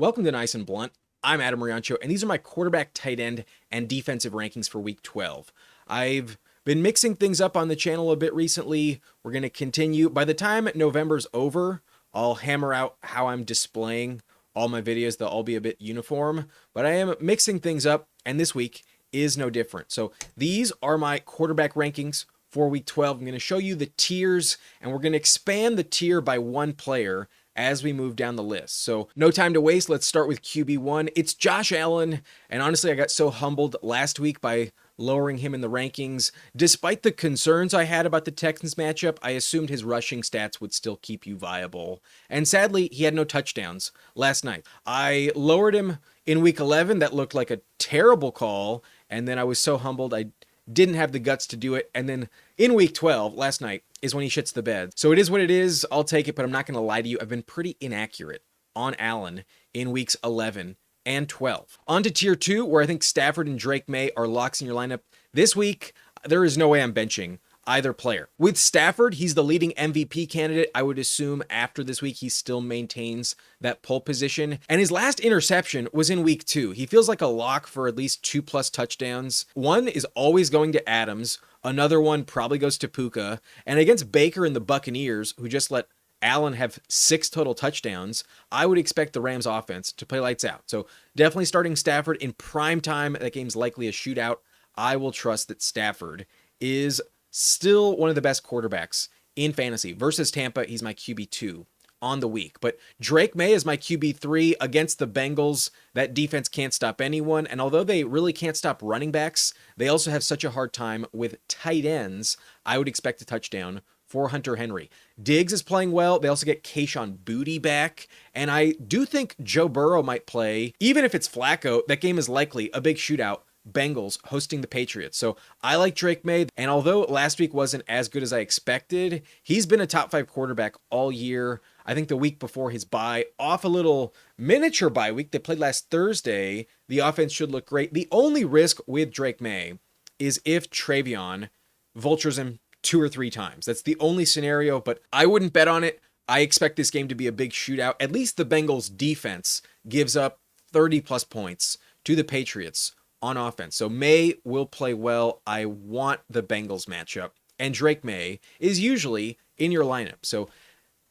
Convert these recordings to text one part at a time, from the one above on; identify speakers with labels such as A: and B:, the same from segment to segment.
A: Welcome to Nice and Blunt. I'm Adam Riancho, and these are my quarterback, tight end, and defensive rankings for Week 12. I've been mixing things up on the channel a bit recently. We're going to continue. By the time November's over, I'll hammer out how I'm displaying all my videos. They'll all be a bit uniform, but I am mixing things up, and this week is no different. So these are my quarterback rankings for Week 12. I'm going to show you the tiers, and we're going to expand the tier by one player as we move down the list. So no time to waste. Let's start with QB1. It's Josh Allen. And honestly, I got so humbled last week by lowering him in the rankings. Despite the concerns I had about the Texans matchup, I assumed his rushing stats would still keep you viable. And sadly, he had no touchdowns last night. I lowered him in week 11. That looked like a terrible call. And then I was so humbled I didn't have the guts to do it. And then in week 12, last night, is when he shits the bed. So it is what it is. I'll take it, but I'm not going to lie to you. I've been pretty inaccurate on Allen in weeks 11 and 12. On to tier 2, where I think Stafford and Drake Maye are locks in your lineup. This week, there is no way I'm benching either player. With Stafford, he's the leading MVP candidate. I would assume after this week, he still maintains that pole position. And his last interception was in week 2. He feels like a lock for at least 2+ touchdowns. One is always going to Adams. Another one probably goes to Puka. And against Baker and the Buccaneers, who just let Allen have 6 total touchdowns, I would expect the Rams offense to play lights out. So definitely starting Stafford in prime time. That game's likely a shootout. I will trust that Stafford is still one of the best quarterbacks in fantasy. Versus Tampa, he's my QB2 on the week. But Drake Maye is my QB3 against the Bengals. That defense can't stop anyone. And although they really can't stop running backs, they also have such a hard time with tight ends. I would expect a touchdown for Hunter Henry. Diggs is playing well. They also get Kayshon Boutte back. And I do think Joe Burrow might play. Even if it's Flacco, that game is likely a big shootout. Bengals hosting the Patriots. So I like Drake Maye. And although last week wasn't as good as I expected, he's been a top 5 quarterback all year. I think the week before his bye, off a little miniature bye week, they played last Thursday, the offense should look great. The only risk with Drake Maye is if Travion vultures him 2 or 3 times. That's the only scenario, but I wouldn't bet on it. I expect this game to be a big shootout. At least the Bengals defense gives up 30+ points to the Patriots on offense. So Maye will play well. I want the Bengals matchup. And Drake Maye is usually in your lineup. So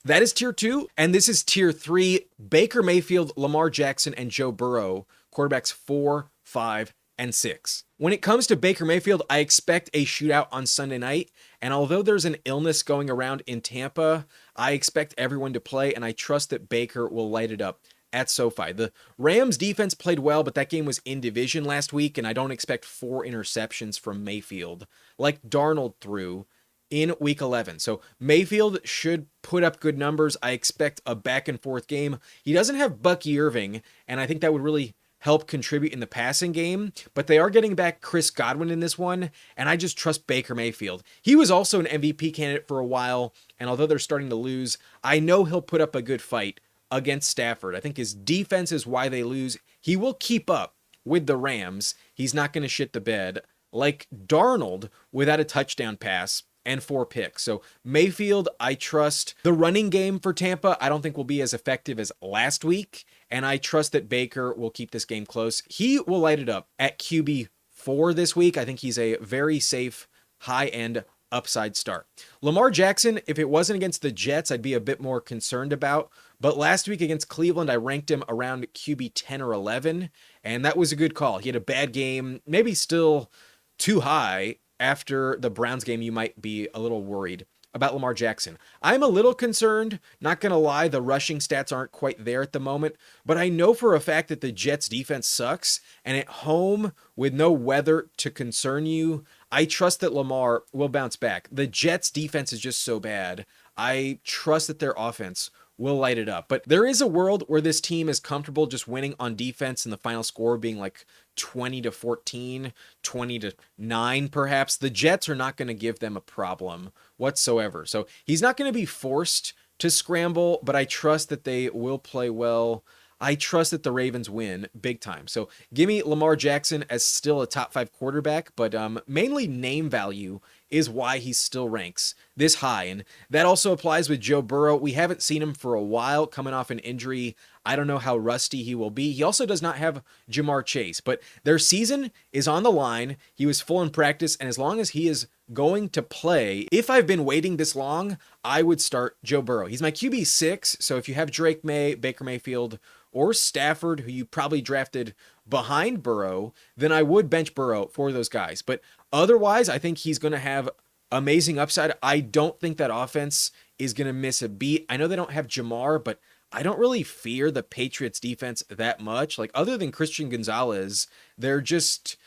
A: that is tier 2. And this is tier 3. Baker Mayfield, Lamar Jackson, and Joe Burrow, quarterbacks 4, 5, and 6. When it comes to Baker Mayfield, I expect a shootout on Sunday night. And although there's an illness going around in Tampa, I expect everyone to play, and I trust that Baker will light it up at SoFi. The Rams defense played well, but that game was in division last week, and I don't expect 4 interceptions from Mayfield like Darnold threw in week 11. So Mayfield should put up good numbers. I expect a back and forth game. He doesn't have Bucky Irving, and I think that would really help contribute in the passing game, but they are getting back Chris Godwin in this one, and I just trust Baker Mayfield. He was also an MVP candidate for a while, and although they're starting to lose, I know he'll put up a good fight against Stafford. I think his defense is why they lose. He will keep up with the Rams. He's not going to shit the bed like Darnold without a touchdown pass and 4 picks. So Mayfield, I trust. The running game for Tampa, I don't think will be as effective as last week, and I trust that Baker will keep this game close. He will light it up at QB4 this week. I think he's a very safe, high-end upside start. Lamar Jackson, if it wasn't against the Jets, I'd be a bit more concerned about. But last week against Cleveland, I ranked him around QB 10 or 11, and that was a good call. He had a bad game, maybe still too high. After the Browns game, you might be a little worried about Lamar Jackson. I'm a little concerned, not going to lie, the rushing stats aren't quite there at the moment, but I know for a fact that the Jets defense sucks, and at home with no weather to concern you, I trust that Lamar will bounce back. The Jets defense is just so bad. I trust that their offense will light it up. But there is a world where this team is comfortable just winning on defense and the final score being like 20-14, 20-9 perhaps. The Jets are not going to give them a problem whatsoever. So he's not going to be forced to scramble, but I trust that they will play well. I trust that the Ravens win big time. So give me Lamar Jackson as still a top 5 quarterback, but mainly name value is why he still ranks this high. And that also applies with Joe Burrow. We haven't seen him for a while coming off an injury. I don't know how rusty he will be. He also does not have Jamar Chase, but their season is on the line. He was full in practice, and as long as he is going to play, if I've been waiting this long, I would start Joe Burrow. He's my QB6, so if you have Drake May, Baker Mayfield, or Stafford, who you probably drafted behind Burrow, then I would bench Burrow for those guys. But otherwise, I think he's going to have amazing upside. I don't think that offense is going to miss a beat. I know they don't have Jamar, but I don't really fear the Patriots defense that much. Like, other than Christian Gonzalez, they're just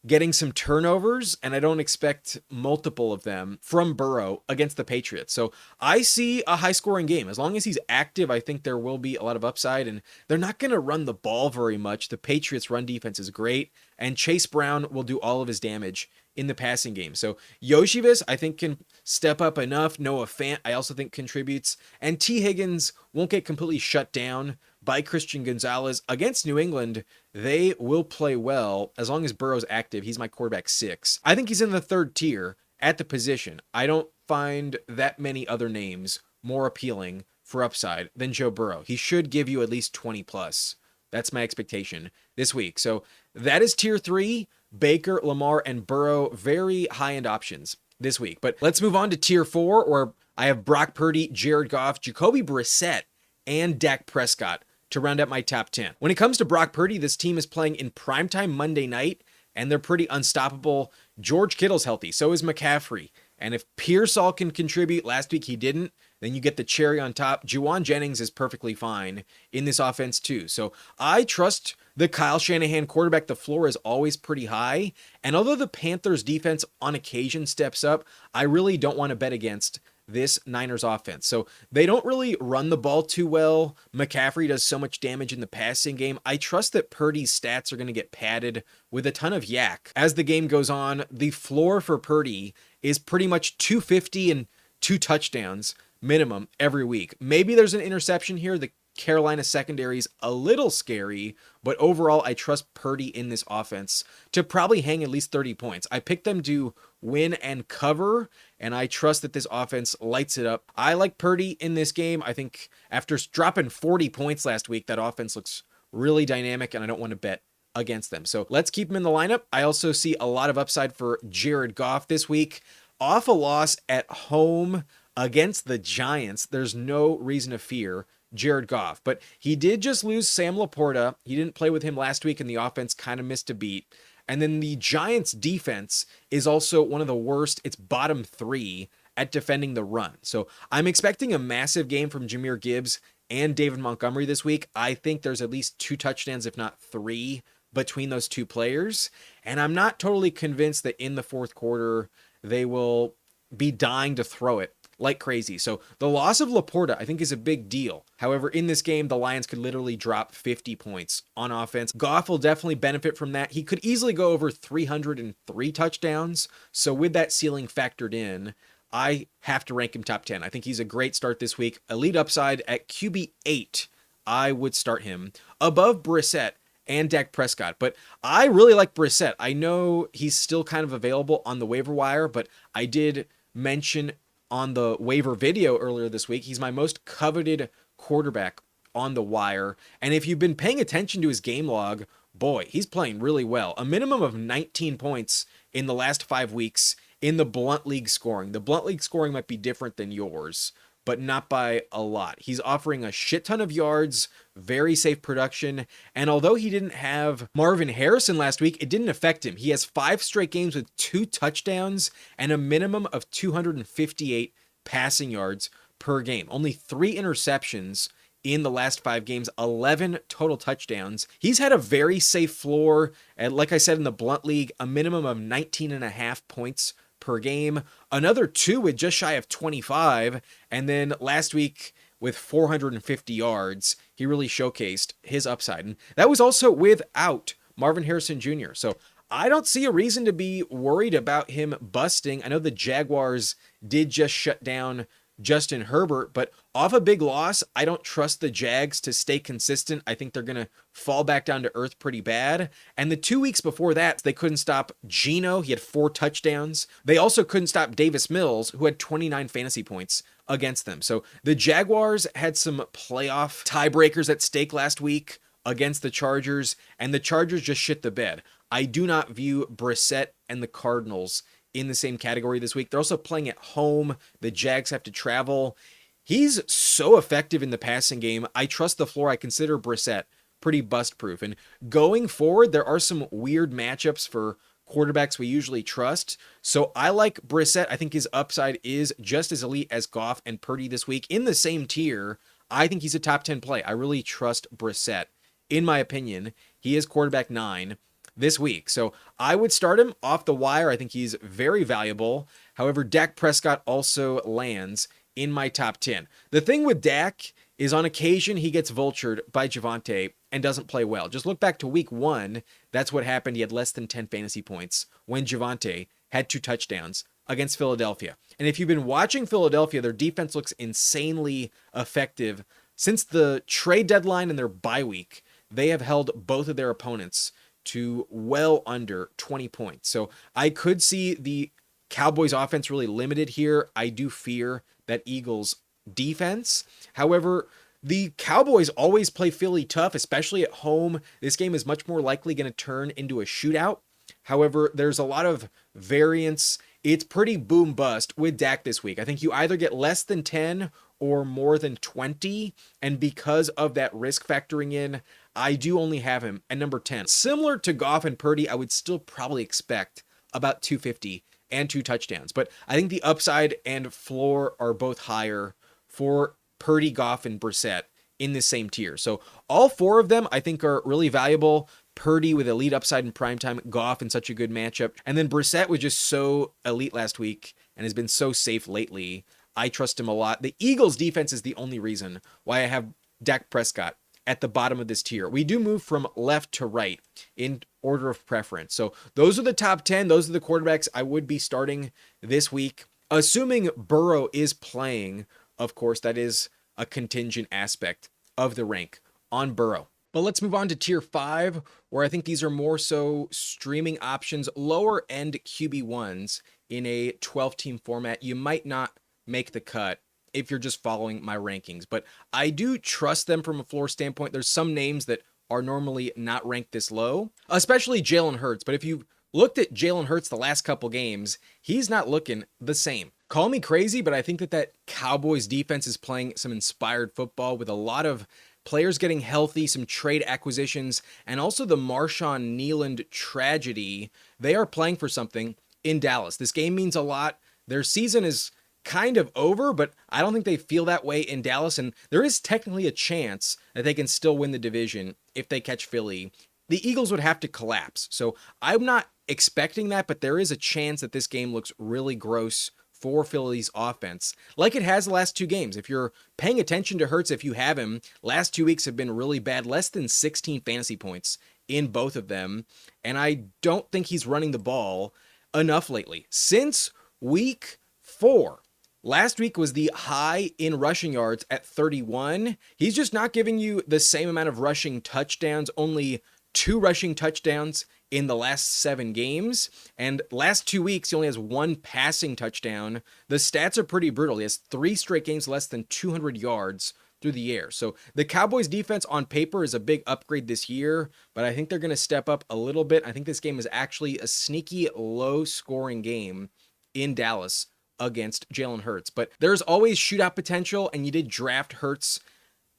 A: getting some turnovers, and I don't expect multiple of them from Burrow against the Patriots. So I see a high-scoring game. As long as he's active, I think there will be a lot of upside, and they're not going to run the ball very much. The Patriots' run defense is great, and Chase Brown will do all of his damage in the passing game. So Yoshivas, I think, can step up enough. Noah Fant, I also think, contributes. And T. Higgins won't get completely shut down by Christian Gonzalez. Against New England, they will play well as long as Burrow's active. He's my quarterback 6. I think he's in the third tier at the position. I don't find that many other names more appealing for upside than Joe Burrow. He should give you at least 20 plus. That's my expectation this week. So that is tier 3. Baker, Lamar, and Burrow, very high-end options this week. But let's move on to tier 4, where I have Brock Purdy, Jared Goff, Jacoby Brissett, and Dak Prescott to round out my top 10. When it comes to Brock Purdy, this team is playing in primetime Monday night, and they're pretty unstoppable. George Kittle's healthy, so is McCaffrey. And if Pearsall can contribute, last week he didn't, then you get the cherry on top. Juwan Jennings is perfectly fine in this offense too. So I trust the Kyle Shanahan quarterback. The floor is always pretty high. And although the Panthers defense on occasion steps up, I really don't want to bet against this Niners offense. So they don't really run the ball too well. McCaffrey does so much damage in the passing game. I trust that Purdy's stats are going to get padded with a ton of yak. As the game goes on, the floor for Purdy is pretty much 250 and 2 touchdowns minimum every week. Maybe there's an interception here. The Carolina secondary is a little scary, but overall, I trust Purdy in this offense to probably hang at least 30 points. I picked them to win and cover, and I trust that this offense lights it up. I like Purdy in this game. I think after dropping 40 points last week, that offense looks really dynamic, and I don't want to bet against them. So let's keep him in the lineup. I also see a lot of upside for Jared Goff this week. Off a loss at home against the Giants, there's no reason to fear Jared Goff, but he did just lose Sam Laporta. He didn't play with him last week, and the offense kind of missed a beat. And then the Giants defense is also one of the worst. It's bottom 3 at defending the run. So I'm expecting a massive game from Jahmyr Gibbs and David Montgomery this week. I think there's at least 2 touchdowns, if not 3, between those 2 players. And I'm not totally convinced that in the fourth quarter, they will be dying to throw it like crazy. So the loss of Laporta, I think, is a big deal. However, in this game, the Lions could literally drop 50 points on offense. Goff will definitely benefit from that. He could easily go over 303 touchdowns. So with that ceiling factored in, I have to rank him top 10. I think he's a great start this week. Elite upside at QB 8. I would start him above Brissett and Dak Prescott. But I really like Brissett. I know he's still kind of available on the waiver wire, but I did mention on the waiver video earlier this week, he's my most coveted quarterback on the wire. And if you've been paying attention to his game log, boy, he's playing really well. A minimum of 19 points in the last 5 weeks in the Blunt League scoring. The Blunt League scoring might be different than yours, but not by a lot. He's offering a shit ton of yards, very safe production, and although he didn't have Marvin Harrison last week, it didn't affect him. He has 5 straight games with 2 touchdowns and a minimum of 258 passing yards per game. Only 3 interceptions in the last 5 games, 11 total touchdowns. He's had a very safe floor, and like I said in the Blunt League, a minimum of 19.5 points per game, another 2 with just shy of 25, and then last week with 450 yards, he really showcased his upside. And that was also without Marvin Harrison Jr. So I don't see a reason to be worried about him busting. I know the Jaguars did just shut down Justin Herbert, but off a big loss, I don't trust the Jags to stay consistent. I think they're going to fall back down to earth pretty bad. And the 2 weeks before that, they couldn't stop Geno. He had 4 touchdowns. They also couldn't stop Davis Mills, who had 29 fantasy points against them. So the Jaguars had some playoff tiebreakers at stake last week against the Chargers, and the Chargers just shit the bed. I do not view Brissett and the Cardinals in the same category this week. They're also playing at home. The Jags have to travel. He's so effective in the passing game. I trust the floor. I consider Brissett pretty bust-proof. And going forward, there are some weird matchups for quarterbacks we usually trust. So I like Brissett. I think his upside is just as elite as Goff and Purdy this week. In the same tier, I think he's a top 10 play. I really trust Brissett. In my opinion, he is quarterback 9 this week. So I would start him off the wire. I think he's very valuable. However, Dak Prescott also lands in my top 10. The thing with Dak is on occasion he gets vultured by Javonte and doesn't play well. Just look back to week 1. That's what happened. He had less than 10 fantasy points when Javonte had 2 touchdowns against Philadelphia. And if you've been watching Philadelphia, their defense looks insanely effective. Since the trade deadline and their bye week, they have held both of their opponents to well under 20 points. So I could see the Cowboys offense really limited here. I do fear that Eagles defense. However, the Cowboys always play Philly tough, especially at home. This game is much more likely going to turn into a shootout. However, there's a lot of variance. It's pretty boom bust with Dak this week. I think you either get less than 10 or more than 20. And because of that risk factoring in, I do only have him at number 10. Similar to Goff and Purdy, I would still probably expect about 250 and 2 touchdowns. But I think the upside and floor are both higher for Purdy, Goff, and Brissett in the same tier. So all 4 of them I think are really valuable. Purdy with elite upside in primetime, Goff in such a good matchup, and then Brissett was just so elite last week and has been so safe lately. I trust him a lot. The Eagles defense is the only reason why I have Dak Prescott at the bottom of this tier. We do move from left to right in order of preference. So those are the top 10. Those are the quarterbacks I would be starting this week. Assuming Burrow is playing, of course, that is a contingent aspect of the rank on Burrow. But let's move on to tier 5, where I think these are more so streaming options, lower end QB1s in a 12-team format. You might not make the cut if you're just following my rankings, but I do trust them from a floor standpoint. There's some names that are normally not ranked this low, especially Jalen Hurts. But if you looked at Jalen Hurts the last couple games, he's not looking the same. Call me crazy, but I think that Cowboys defense is playing some inspired football with a lot of players getting healthy, some trade acquisitions, and also the Marshawn Kneeland tragedy. They are playing for something in Dallas. This game means a lot. Their season is kind of over, but I don't think they feel that way in Dallas, and there is technically a chance that they can still win the division if they catch Philly. The Eagles would have to collapse, so I'm not expecting that, but there is a chance that this game looks really gross for Philly's offense, like it has the last 2 games. If you're paying attention to Hurts, if you have him, last 2 weeks have been really bad, less than 16 fantasy points in both of them, and I don't think he's running the ball enough lately. Since week 4, last week was the high in rushing yards at 31. He's just not giving you the same amount of rushing touchdowns, only 2 rushing touchdowns in the last 7 games. And last 2 weeks, he only has 1 passing touchdown. The stats are pretty brutal. He has 3 straight games less than 200 yards through the air. So the Cowboys defense on paper is a big upgrade this year, but I think they're going to step up a little bit. I think this game is actually a sneaky low scoring game in Dallas against Jalen Hurts. But there's always shootout potential, and you did draft Hurts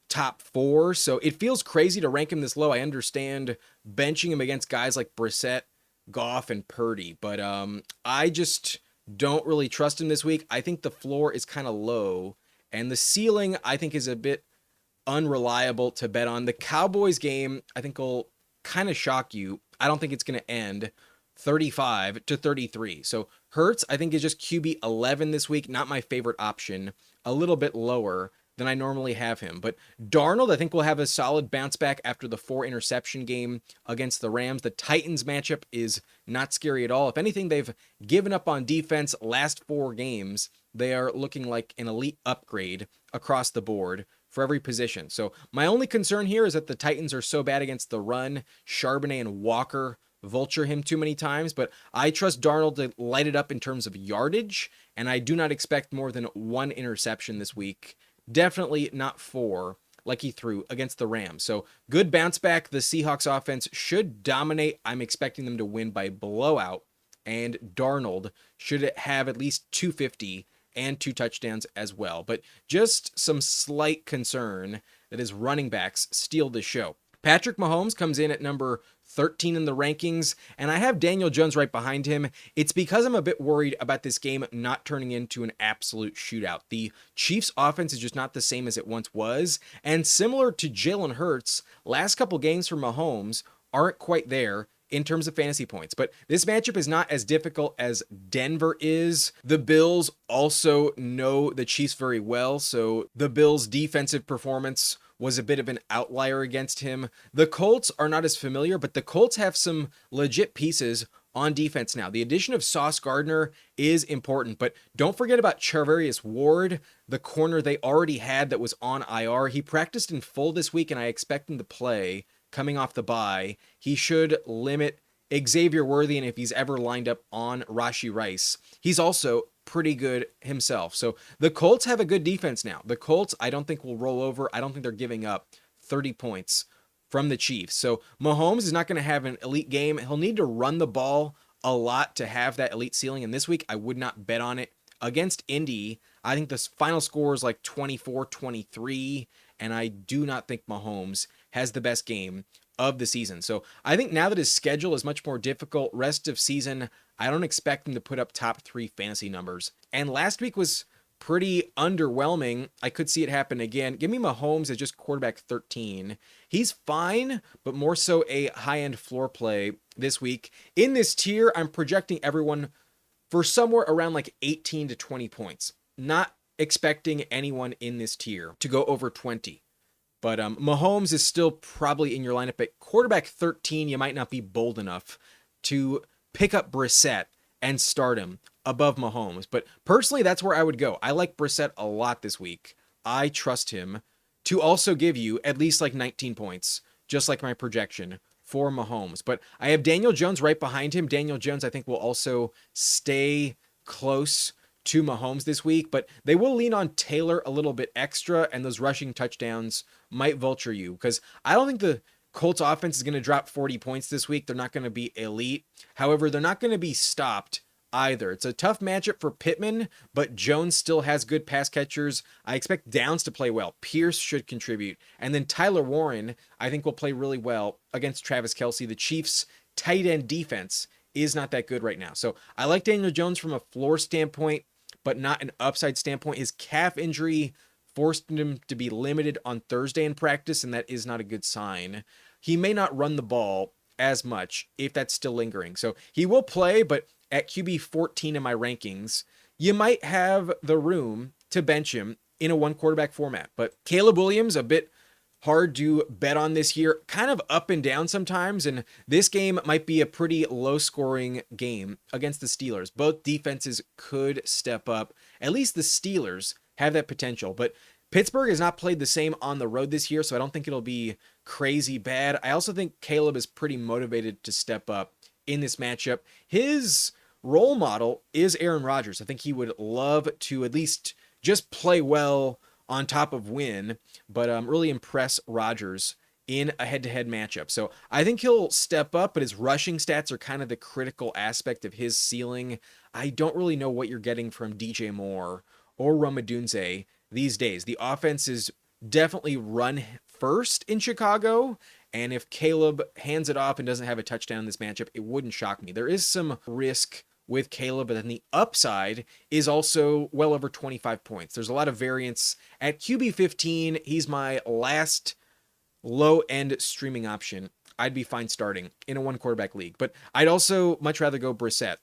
A: top 4, so it feels crazy to rank him this low. I understand benching him against guys like Brissett, Goff, and Purdy, but I just don't really trust him this week. I think the floor is kind of low, and the ceiling I think is a bit unreliable to bet on. The Cowboys game I think will kind of shock you. I don't think it's going to end 35-33. So Hurts I think is just QB 11 this week. Not my favorite option. A little bit lower than I normally have him. But Darnold, I think, will have a solid bounce back after the 4 interception game against the Rams. The Titans matchup is not scary at all. If anything, they've given up on defense last 4 games. They are looking like an elite upgrade across the board for every position. So my only concern here is that the Titans are so bad against the run. Charbonnet and Walker vulture him too many times, but I trust Darnold to light it up in terms of yardage, and I do not expect more than 1 interception this week. Definitely not 4 like he threw against the Rams. So good bounce back. The Seahawks offense should dominate. I'm expecting them to win by blowout, and Darnold should have at least 250 and 2 touchdowns as well. But just some slight concern that his running backs steal the show. Patrick Mahomes comes in at number 13 in the rankings, and I have Daniel Jones right behind him. It's because I'm a bit worried about this game not turning into an absolute shootout. The Chiefs' offense is just not the same as it once was, and similar to Jalen Hurts, last couple games for Mahomes aren't quite there in terms of fantasy points. But this matchup is not as difficult as Denver is. The Bills also know the Chiefs very well, so the Bills' defensive performance was a bit of an outlier against him. The Colts are not as familiar, but the Colts have some legit pieces on defense now. The addition of Sauce Gardner is important, but don't forget about Charvarius Ward, the corner they already had that was on IR. He practiced in full this week, and I expect him to play coming off the bye. He should limit Xavier Worthy, and if he's ever lined up on Rashee Rice, he's also pretty good himself. So the Colts have a good defense now. The Colts, I don't think will roll over. I don't think they're giving up 30 points from the Chiefs. So Mahomes is not going to have an elite game. He'll need to run the ball a lot to have that elite ceiling. And this week, I would not bet on it. Against Indy, I think the final score is like 24-23, and I do not think Mahomes has the best game of the season. So I think now that his schedule is much more difficult, rest of season, I don't expect him to put up top 3 fantasy numbers. And last week was pretty underwhelming. I could see it happen again. Give me Mahomes as just quarterback 13. He's fine, but more so a high-end floor play this week. In this tier, I'm projecting everyone for somewhere around like 18 to 20 points. Not expecting anyone in this tier to go over 20. But Mahomes is still probably in your lineup at quarterback 13. You might not be bold enough to pick up Brissett and start him above Mahomes. But personally, that's where I would go. I like Brissett a lot this week. I trust him to also give you at least like 19 points, just like my projection for Mahomes. But I have Daniel Jones right behind him. Daniel Jones, I think, will also stay close to Mahomes this week, but they will lean on Taylor a little bit extra, and those rushing touchdowns might vulture you, because I don't think the Colts offense is going to drop 40 points this week. They're not going to be elite. However, they're not going to be stopped either. It's a tough matchup for Pittman, but Jones still has good pass catchers. I expect Downs to play well. Pierce should contribute. And then Tyler Warren, I think, will play really well against Travis Kelce. The Chiefs' tight end defense is not that good right now. So I like Daniel Jones from a floor standpoint, but not an upside standpoint. His calf injury forced him to be limited on Thursday in practice, and that is not a good sign. He may not run the ball as much if that's still lingering. So he will play, but at QB 14 in my rankings, you might have the room to bench him in a 1-quarterback format. But Caleb Williams, a bit hard to bet on this year, kind of up and down sometimes, and this game might be a pretty low-scoring game against the Steelers. Both defenses could step up. At least the Steelers have that potential, but Pittsburgh has not played the same on the road this year, so I don't think it'll be crazy bad. I also think Caleb is pretty motivated to step up in this matchup. His role model is Aaron Rodgers. I think he would love to at least just play well on top of win, but really impress Rodgers in a head-to-head matchup. So I think he'll step up, but his rushing stats are kind of the critical aspect of his ceiling. I don't really know what you're getting from DJ Moore or Romadunze these days. The offense is definitely run first in Chicago, and if Caleb hands it off and doesn't have a touchdown in this matchup, it wouldn't shock me. There is some risk with Caleb, but then the upside is also well over 25 points. There's a lot of variance. At QB 15, he's my last low-end streaming option. I'd be fine starting in a 1-quarterback league, but I'd also much rather go Brissett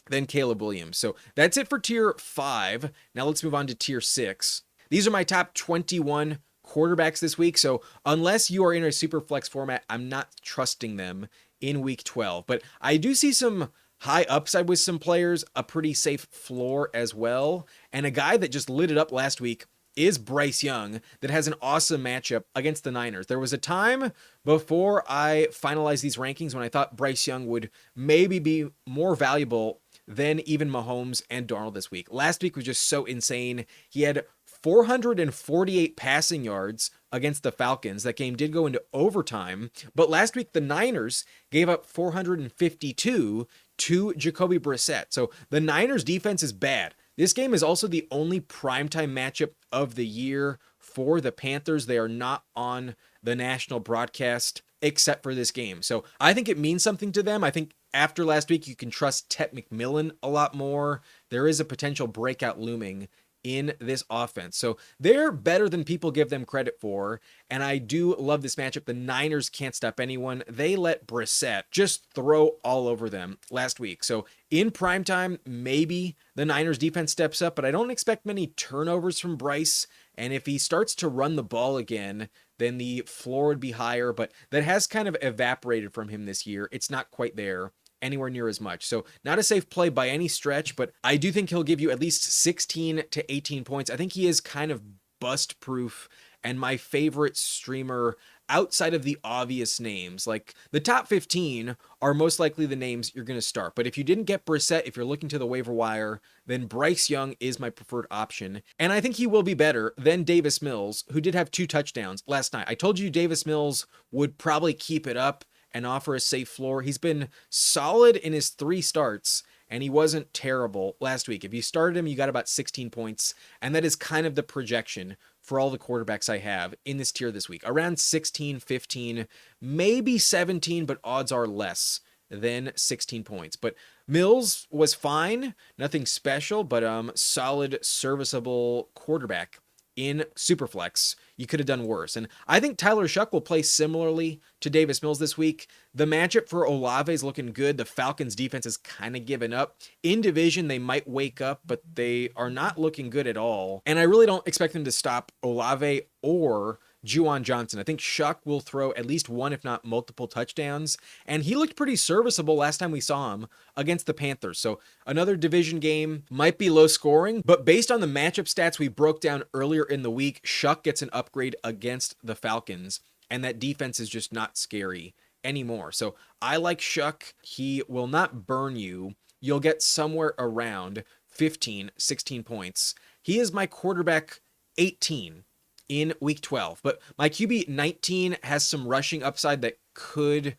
A: than Caleb Williams. So that's it for tier 5. Now let's move on to tier 6. These are my top 21 quarterbacks this week, so unless you are in a super flex format, I'm not trusting them in week 12, but I do see some high upside with some players, a pretty safe floor as well, and a guy that just lit it up last week is Bryce Young that has an awesome matchup against the Niners. There was a time before I finalized these rankings when I thought Bryce Young would maybe be more valuable than even Mahomes and Darnold this week. Last week was just so insane. He had 448 passing yards against the Falcons. That game did go into overtime, but last week the Niners gave up 452 to Jacoby Brissett. So the Niners defense is bad. This game is also the only primetime matchup of the year for the Panthers. They are not on the national broadcast except for this game. So I think it means something to them. I think after last week, you can trust Tet McMillan a lot more. There is a potential breakout looming in this offense. So they're better than people give them credit for. And I do love this matchup. The Niners can't stop anyone. They let Brissett just throw all over them last week. So in primetime, maybe the Niners defense steps up, but I don't expect many turnovers from Bryce. And if he starts to run the ball again, then the floor would be higher, but that has kind of evaporated from him this year. It's not quite there anywhere near as much. So not a safe play by any stretch, but I do think he'll give you at least 16 to 18 points. I think he is kind of bust proof and my favorite streamer outside of the obvious names. Like the top 15 are most likely the names you're going to start. But if you didn't get Brissett, if you're looking to the waiver wire, then Bryce Young is my preferred option. And I think he will be better than Davis Mills, who did have 2 touchdowns last night. I told you Davis Mills would probably keep it up and offer a safe floor. He's been solid in his 3 starts, and he wasn't terrible last week. If you started him, you got about 16 points, and that is kind of the projection for all the quarterbacks I have in this tier this week. Around 16, 15, maybe 17, but odds are less than 16 points. But Mills was fine, nothing special, but solid, serviceable quarterback in Superflex. You could have done worse. And I think Tyler Shough will play similarly to Davis Mills this week. The matchup for Olave is looking good. The Falcons defense is kind of given up. In division, they might wake up, but they are not looking good at all. And I really don't expect them to stop Olave or Juwan Johnson. I think Shough will throw at least 1, if not multiple touchdowns. And he looked pretty serviceable last time we saw him against the Panthers. So another division game, might be low scoring, but based on the matchup stats we broke down earlier in the week, Shough gets an upgrade against the Falcons. And that defense is just not scary anymore. So I like Shough. He will not burn you. You'll get somewhere around 15, 16 points. He is my quarterback 18 in week 12, but my QB 19 has some rushing upside that could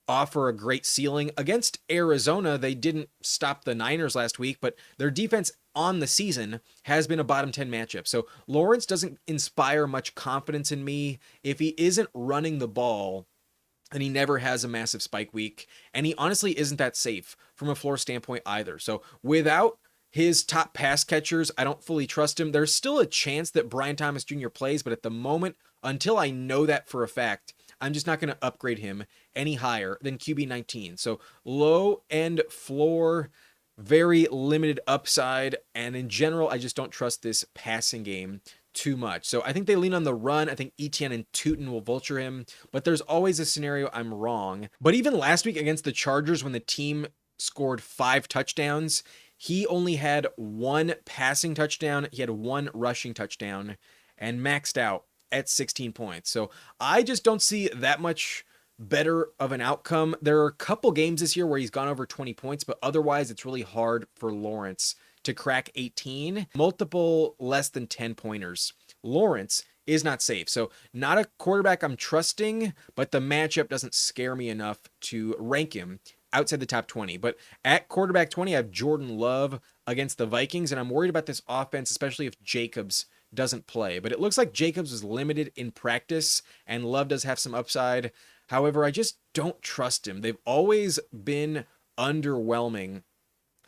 A: offer a great ceiling. Against Arizona, they didn't stop the Niners last week, but their defense on the season has been a bottom 10 matchup. So Lawrence doesn't inspire much confidence in me. If he isn't running the ball, and he never has a massive spike week, and he honestly isn't that safe from a floor standpoint either. So without his top pass catchers, I don't fully trust him. There's still a chance that Brian Thomas Jr. plays, but at the moment, until I know that for a fact, I'm just not going to upgrade him any higher than QB 19. So low end floor, very limited upside, and in general, I just don't trust this passing game too much. So I think they lean on the run. I think Etienne and Tootin will vulture him, but there's always a scenario I'm wrong. But even last week against the Chargers, when the team scored 5 touchdowns, he only had 1 passing touchdown. He had 1 rushing touchdown and maxed out at 16 points. So I just don't see that much better of an outcome. There are a couple games this year where he's gone over 20 points, but otherwise it's really hard for Lawrence to crack 18. Multiple less than 10 pointers. Lawrence is not safe. So not a quarterback I'm trusting, but the matchup doesn't scare me enough to rank him outside the top 20. But at quarterback 20, I have Jordan Love against the Vikings, and I'm worried about this offense, especially if Jacobs doesn't play. But it looks like Jacobs was limited in practice, and Love does have some upside. However, I just don't trust him. They've always been underwhelming.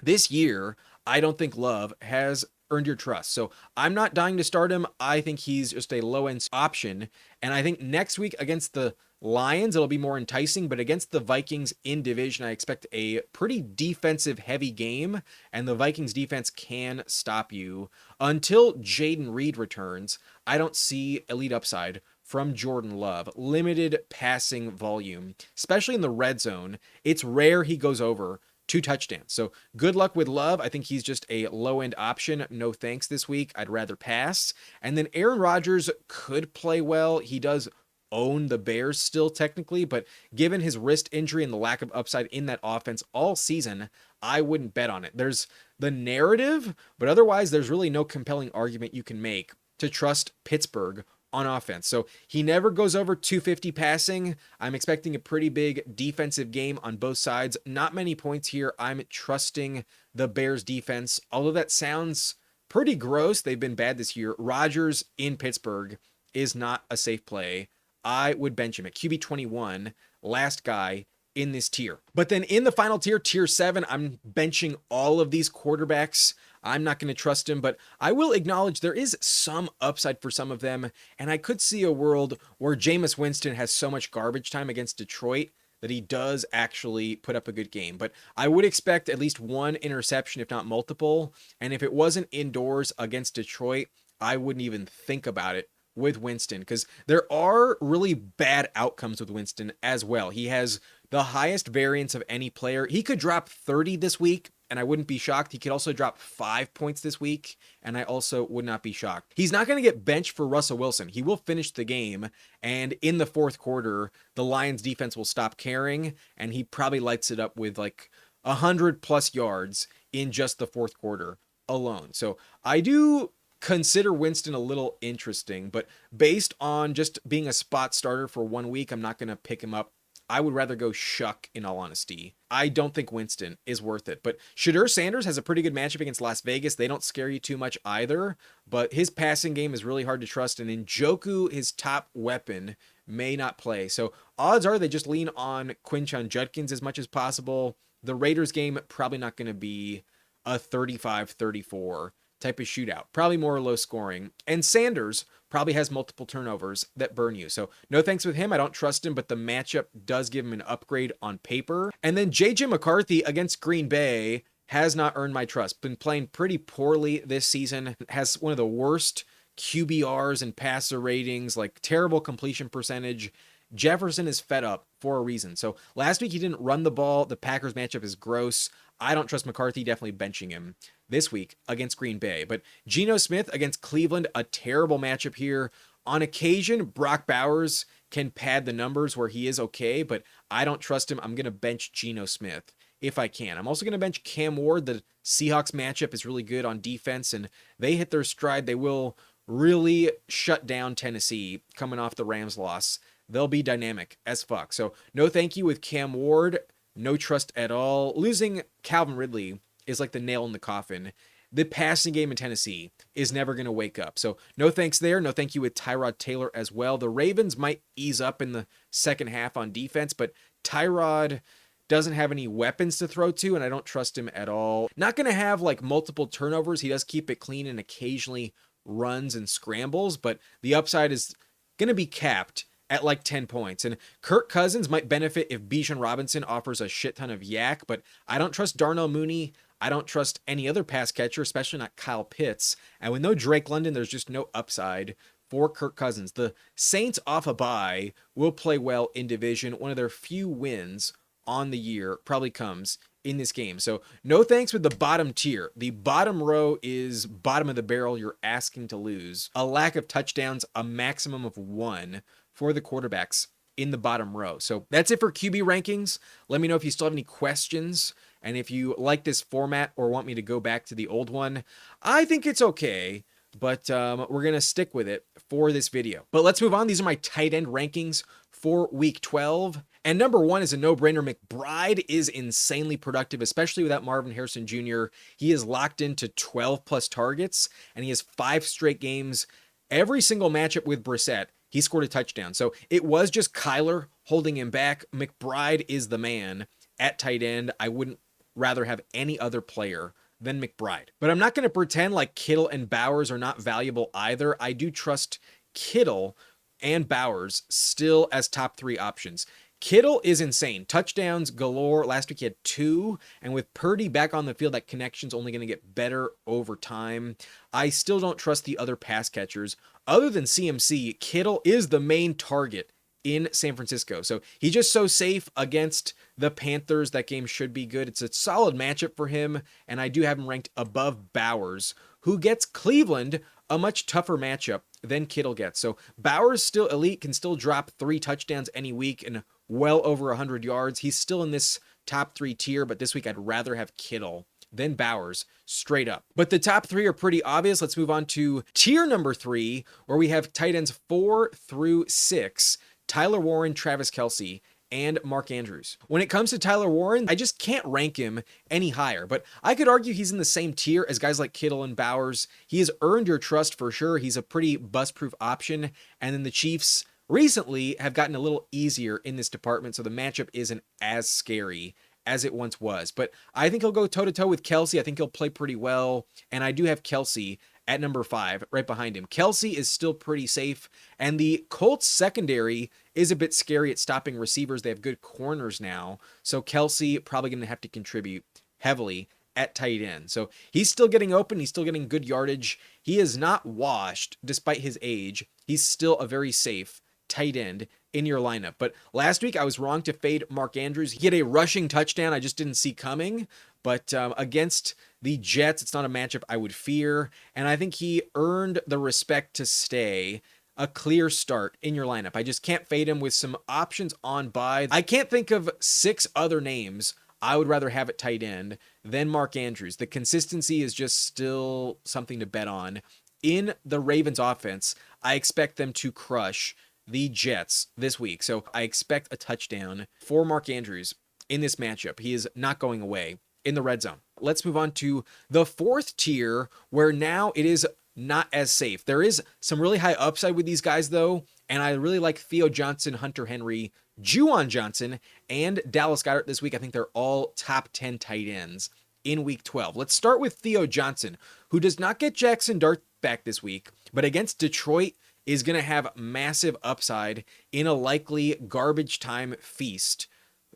A: This year, I don't think Love has earned your trust. So I'm not dying to start him. I think he's just a low-end option. And I think next week against the Lions, it'll be more enticing, but against the Vikings in division, I expect a pretty defensive heavy game, and the Vikings defense can stop you. Until Jaden Reed returns, I don't see elite upside from Jordan Love. Limited passing volume, especially in the red zone. It's rare he goes over 2 touchdowns. So good luck with Love. I think he's just a low-end option. No thanks this week. I'd rather pass. And then Aaron Rodgers could play well. He does own the Bears still technically, but given his wrist injury and the lack of upside in that offense all season, I wouldn't bet on it. There's the narrative, but otherwise there's really no compelling argument you can make to trust Pittsburgh on offense. So he never goes over 250 passing. I'm expecting a pretty big defensive game on both sides. Not many points here. I'm trusting the Bears defense. Although that sounds pretty gross, they've been bad this year. Rodgers in Pittsburgh is not a safe play. I would bench him at QB 21, last guy in this tier. But then in the final tier, tier 7, I'm benching all of these quarterbacks. I'm not going to trust him, but I will acknowledge there is some upside for some of them, and I could see a world where Jameis Winston has so much garbage time against Detroit that he does actually put up a good game. But I would expect at least 1 interception, if not multiple, and if it wasn't indoors against Detroit, I wouldn't even think about it with Winston, because there are really bad outcomes with Winston as well. He has the highest variance of any player. He could drop 30 this week, and I wouldn't be shocked. He could also drop 5 points this week, and I also would not be shocked. He's not going to get benched for Russell Wilson. He will finish the game, and in the fourth quarter, the Lions defense will stop caring, and he probably lights it up with like 100+ yards in just the fourth quarter alone. So I do consider Winston a little interesting, but based on just being a spot starter for 1 week, I'm not going to pick him up. I would rather go Shough, in all honesty. I don't think Winston is worth it, but Shedeur Sanders has a pretty good matchup against Las Vegas. They don't scare you too much either, but his passing game is really hard to trust, and Njoku, his top weapon, may not play. So odds are they just lean on Quinshon Judkins as much as possible. The Raiders game, probably not going to be a 35-34 type of shootout, probably more low scoring. And Sanders probably has multiple turnovers that burn you. So no thanks with him. I don't trust him, but the matchup does give him an upgrade on paper. And then JJ McCarthy against Green Bay has not earned my trust. Been playing pretty poorly this season. Has one of the worst QBRs and passer ratings, like terrible completion percentage. Jefferson is fed up for a reason. So last week he didn't run the ball. The Packers matchup is gross. I don't trust McCarthy, definitely benching him this week against Green Bay. But Geno Smith against Cleveland, a terrible matchup here. On occasion, Brock Bowers can pad the numbers where he is okay, but I don't trust him. I'm going to bench Geno Smith if I can. I'm also going to bench Cam Ward. The Seahawks matchup is really good on defense, and they hit their stride. They will really shut down Tennessee coming off the Rams loss. They'll be dynamic as fuck. So no thank you with Cam Ward. No trust at all. Losing Calvin Ridley is like the nail in the coffin. The passing game in Tennessee is never going to wake up. So no thanks there. No thank you with Tyrod Taylor as well. The Ravens might ease up in the second half on defense, but Tyrod doesn't have any weapons to throw to, and I don't trust him at all. Not going to have like multiple turnovers. He does keep it clean and occasionally runs and scrambles, but the upside is going to be capped at like 10 points. And Kirk Cousins might benefit if Bijan Robinson offers a shit ton of yak, but I don't trust Darnell Mooney. I don't trust any other pass catcher, especially not Kyle Pitts. And with no Drake London, there's just no upside for Kirk Cousins. The Saints off a bye will play well in division. One of their few wins on the year probably comes in this game. So no thanks with the bottom tier. The bottom row is bottom of the barrel. You're asking to lose. A lack of touchdowns, a maximum of 1 for the quarterbacks in the bottom row. So that's it for QB rankings. Let me know if you still have any questions and if you like this format or want me to go back to the old one. I think it's okay, but we're going to stick with it for this video. But let's move on. These are my tight end rankings for week 12. And number 1 is a no-brainer. McBride is insanely productive, especially without Marvin Harrison Jr. He is locked into 12+ targets, and he has 5 straight games. Every single matchup with Brissett, he scored a touchdown. So it was just Kyler holding him back. McBride is the man at tight end. I wouldn't rather have any other player than McBride. But I'm not going to pretend like Kittle and Bowers are not valuable either. I do trust Kittle and Bowers still as top 3 options. Kittle is insane. Touchdowns galore. Last week he had 2. And with Purdy back on the field, that connection's only going to get better over time. I still don't trust the other pass catchers. Other than CMC, Kittle is the main target in San Francisco. So he's just so safe against the Panthers. That game should be good. It's a solid matchup for him, and I do have him ranked above Bowers, who gets Cleveland, a much tougher matchup than Kittle gets. So Bowers still elite, can still drop 3 touchdowns any week and well over 100 yards. He's still in this top 3 tier, but this week I'd rather have Kittle than Bowers straight up. But the top 3 are pretty obvious. Let's move on to tier number 3, where we have tight ends 4 through 6, Tyler Warren, Travis Kelce, and Mark Andrews. When it comes to Tyler Warren, I just can't rank him any higher, but I could argue he's in the same tier as guys like Kittle and Bowers. He has earned your trust for sure. He's a pretty bust-proof option, and then the Chiefs recently have gotten a little easier in this department, so the matchup isn't as scary as it once was. But I think he'll go toe-to-toe with Kelce. I think he'll play pretty well, and I do have Kelce at number 5, right behind him. Kelce is still pretty safe, and the Colts secondary is a bit scary at stopping receivers. They have good corners now, so Kelce probably going to have to contribute heavily at tight end. So he's still getting open. He's still getting good yardage. He is not washed despite his age. He's still a very safe tight end in your lineup. But last week I was wrong to fade Mark Andrews. He had a rushing touchdown I just didn't see coming. But against the Jets, it's not a matchup I would fear. And I think he earned the respect to stay a clear start in your lineup. I just can't fade him with some options on bye. I can't think of 6 other names I would rather have at tight end than Mark Andrews. The consistency is just still something to bet on. In the Ravens offense, I expect them to crush the Jets this week. So I expect a touchdown for Mark Andrews in this matchup. He is not going away in the red zone. Let's move on to the 4th tier, where now it is not as safe. There is some really high upside with these guys though, and I really like Theo Johnson, Hunter Henry, Juwan Johnson, and Dallas Goedert this week. I think they're all top 10 tight ends in week 12. Let's start with Theo Johnson, who does not get Jackson Dart back this week, but against Detroit is going to have massive upside in a likely garbage time feast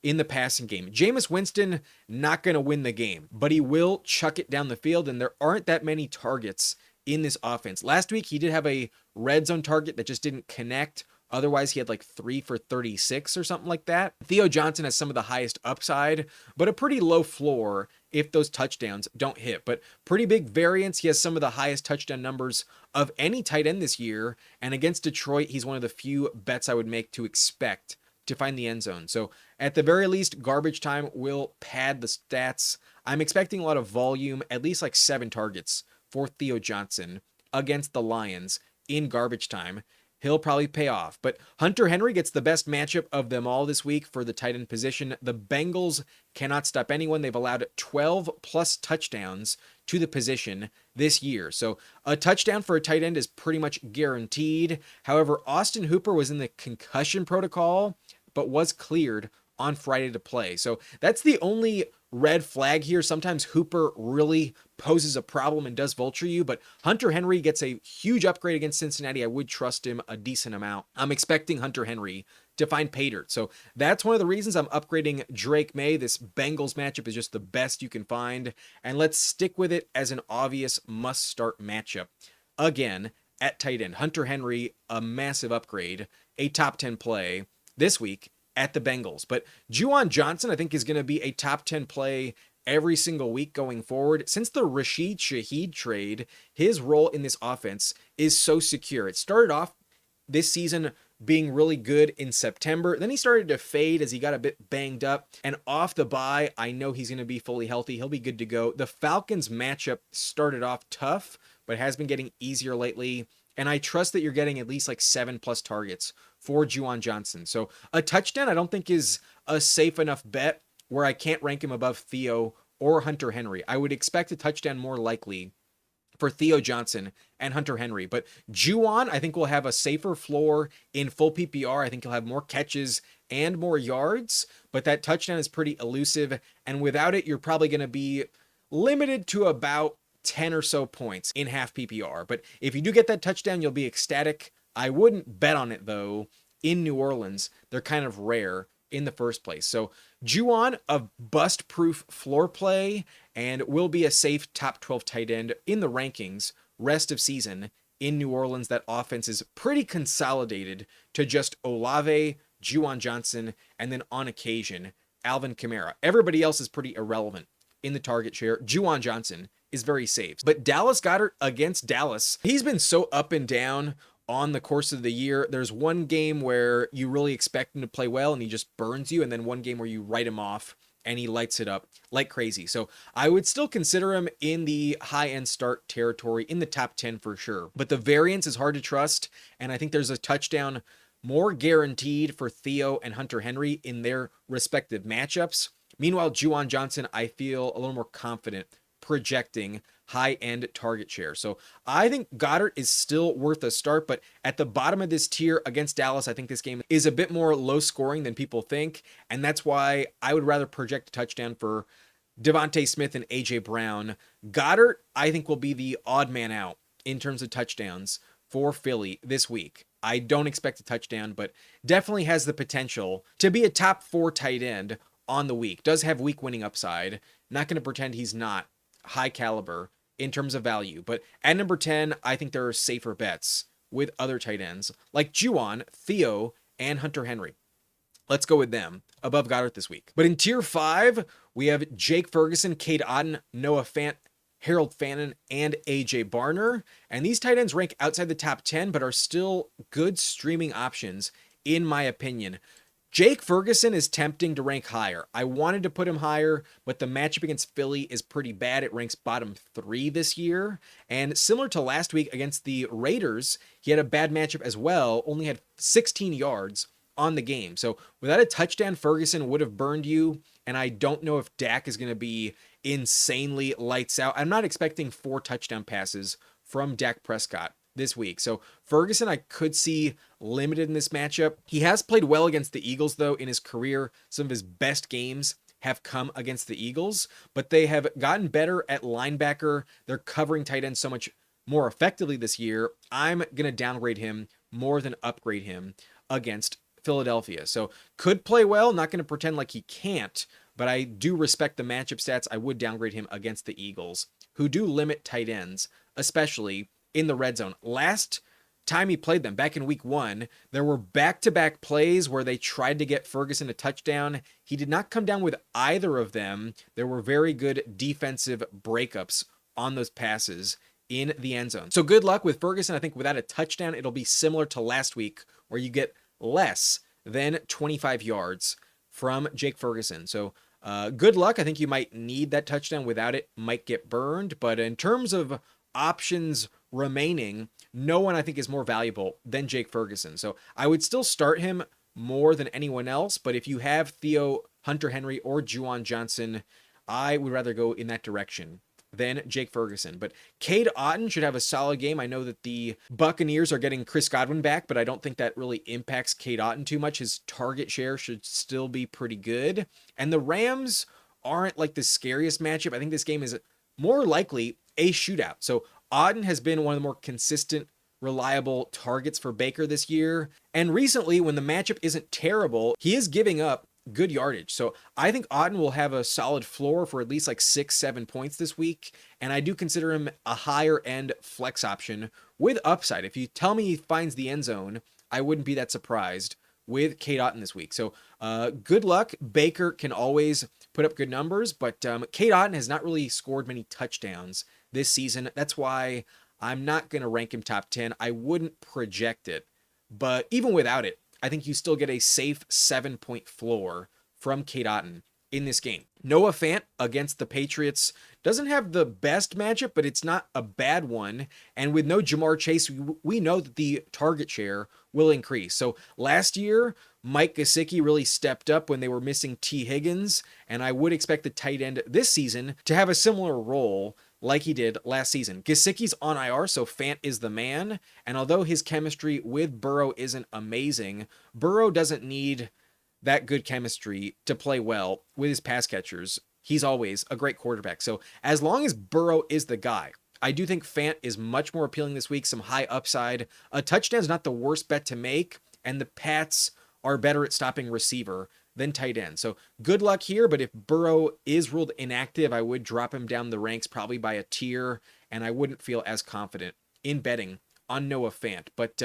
A: in the passing game. Jameis Winston not going to win the game, but he will chuck it down the field, and there aren't that many targets in this offense. Last week, he did have a red zone target that just didn't connect. Otherwise, he had like 3 for 36 or something like that. Theo Johnson has some of the highest upside, but a pretty low floor if those touchdowns don't hit. But pretty big variance. He has some of the highest touchdown numbers of any tight end this year. And against Detroit, he's one of the few bets I would make to expect to find the end zone. So at the very least, garbage time will pad the stats. I'm expecting a lot of volume, at least like 7 targets for Theo Johnson against the Lions in garbage time. He'll probably pay off. But Hunter Henry gets the best matchup of them all this week for the tight end position. The Bengals cannot stop anyone. They've allowed 12 plus touchdowns to the position this year. So a touchdown for a tight end is pretty much guaranteed. However, Austin Hooper was in the concussion protocol, but was cleared on Friday to play. So that's the only red flag here. Sometimes Hooper really poses a problem and does vulture you, but Hunter Henry gets a huge upgrade against Cincinnati. I would trust him a decent amount. I'm expecting Hunter Henry to find pay dirt. So that's one of the reasons I'm upgrading Drake Maye. This Bengals matchup is just the best you can find. And let's stick with it as an obvious must-start matchup. Again, at tight end, Hunter Henry, a massive upgrade, a top 10 play this week at the Bengals. But Juwan Johnson, I think, is going to be a top 10 play every single week going forward. Since the Rashid Shaheed trade, his role in this offense is so secure. It started off this season being really good in September. Then he started to fade as he got a bit banged up. And off the bye, I know he's going to be fully healthy. He'll be good to go. The Falcons matchup started off tough, but has been getting easier lately. And I trust that you're getting at least like 7 plus targets for Juwan Johnson. So a touchdown I don't think is a safe enough bet where I can't rank him above Theo or Hunter Henry. I would expect a touchdown more likely for Theo Johnson and Hunter Henry. But Juwan, I think, will have a safer floor in full PPR. I think he'll have more catches and more yards, but that touchdown is pretty elusive. And without it, you're probably going to be limited to about 10 or so points in half PPR. But if you do get that touchdown, you'll be ecstatic. I wouldn't bet on it, though. In New Orleans, they're kind of rare in the first place. So Juwan, a bust-proof floor play, and will be a safe top 12 tight end in the rankings rest of season in New Orleans. That offense is pretty consolidated to just Olave, Juwan Johnson, and then on occasion, Alvin Kamara. Everybody else is pretty irrelevant in the target share. Juwan Johnson is very safe. But Dallas Goedert against Dallas, he's been so up and down on the course of the year. There's one game where you really expect him to play well and he just burns you, and then one game where you write him off and he lights it up like crazy. So I would still consider him in the high-end start territory, in the top 10 for sure. But the variance is hard to trust, and I think there's a touchdown more guaranteed for Theo and Hunter Henry in their respective matchups. Meanwhile, Juwan Johnson, I feel a little more confident projecting high-end target share. So I think Goddard is still worth a start, but at the bottom of this tier against Dallas, I think this game is a bit more low scoring than people think, and that's why I would rather project a touchdown for Devontae Smith and A.J. Brown. Goddard, I think, will be the odd man out in terms of touchdowns for Philly this week. I don't expect a touchdown, but definitely has the potential to be a top 4 tight end on the week. Does have week winning upside. Not going to pretend he's not high caliber in terms of value, but at number 10, I think there are safer bets with other tight ends like Juwan, Theo, and Hunter Henry. Let's go with them above Goddard this week. But in tier 5, we have Jake Ferguson, Cade Otton, Noah Fant, Harold Fannin, and AJ Barner. And these tight ends rank outside the top 10, but are still good streaming options, in my opinion. Jake Ferguson is tempting to rank higher. I wanted to put him higher, but the matchup against Philly is pretty bad. It ranks bottom 3 this year. And similar to last week against the Raiders, he had a bad matchup as well, only had 16 yards on the game. So without a touchdown, Ferguson would have burned you. And I don't know if Dak is going to be insanely lights out. I'm not expecting 4 touchdown passes from Dak Prescott this week. So Ferguson, I could see limited in this matchup. He has played well against the Eagles, though, in his career. Some of his best games have come against the Eagles, but they have gotten better at linebacker. They're covering tight ends so much more effectively this year. I'm going to downgrade him more than upgrade him against Philadelphia. So could play well, not going to pretend like he can't, but I do respect the matchup stats. I would downgrade him against the Eagles, who do limit tight ends, especially in the red zone. Last time he played them, back in week 1, there were back-to-back plays where they tried to get Ferguson a touchdown. He did not come down with either of them. There were very good defensive breakups on those passes in the end zone. So good luck with Ferguson. I think without a touchdown, it'll be similar to last week, where you get less than 25 yards from Jake Ferguson. So good luck. I think you might need that touchdown. Without it, might get burned. But in terms of options remaining, no one I think is more valuable than Jake Ferguson. So I would still start him more than anyone else. But if you have Theo, Hunter Henry, or Juwan Johnson, I would rather go in that direction than Jake Ferguson. But Cade Otton should have a solid game. I know that the Buccaneers are getting Chris Godwin back, but I don't think that really impacts Cade Otton too much. His target share should still be pretty good. And the Rams aren't like the scariest matchup. I think this game is more likely a shootout. So Otton has been one of the more consistent, reliable targets for Baker this year. And recently, when the matchup isn't terrible, he is giving up good yardage. So I think Otton will have a solid floor for at least like 6-7 points this week. And I do consider him a higher end flex option with upside. If you tell me he finds the end zone, I wouldn't be that surprised with Cade Otton this week. So good luck. Baker can always put up good numbers, but Cade Otton has not really scored many touchdowns this season. That's why I'm not going to rank him top 10. I wouldn't project it, but even without it, I think you still get a safe 7-point floor from Cade Otton in this game. Noah Fant against the Patriots doesn't have the best matchup, but it's not a bad one. And with no Jamar Chase, we know that the target share will increase. So last year, Mike Gesicki really stepped up when they were missing T. Higgins, and I would expect the tight end this season to have a similar role like he did last season. Gesicki's on IR, so Fant is the man. And although his chemistry with Burrow isn't amazing, Burrow doesn't need that good chemistry to play well with his pass catchers. He's always a great quarterback. So as long as Burrow is the guy, I do think Fant is much more appealing this week, some high upside. A touchdown is not the worst bet to make, and the Pats are better at stopping receiver than tight end. So good luck here, but if Burrow is ruled inactive, I would drop him down the ranks probably by a tier, and I wouldn't feel as confident in betting on Noah Fant, but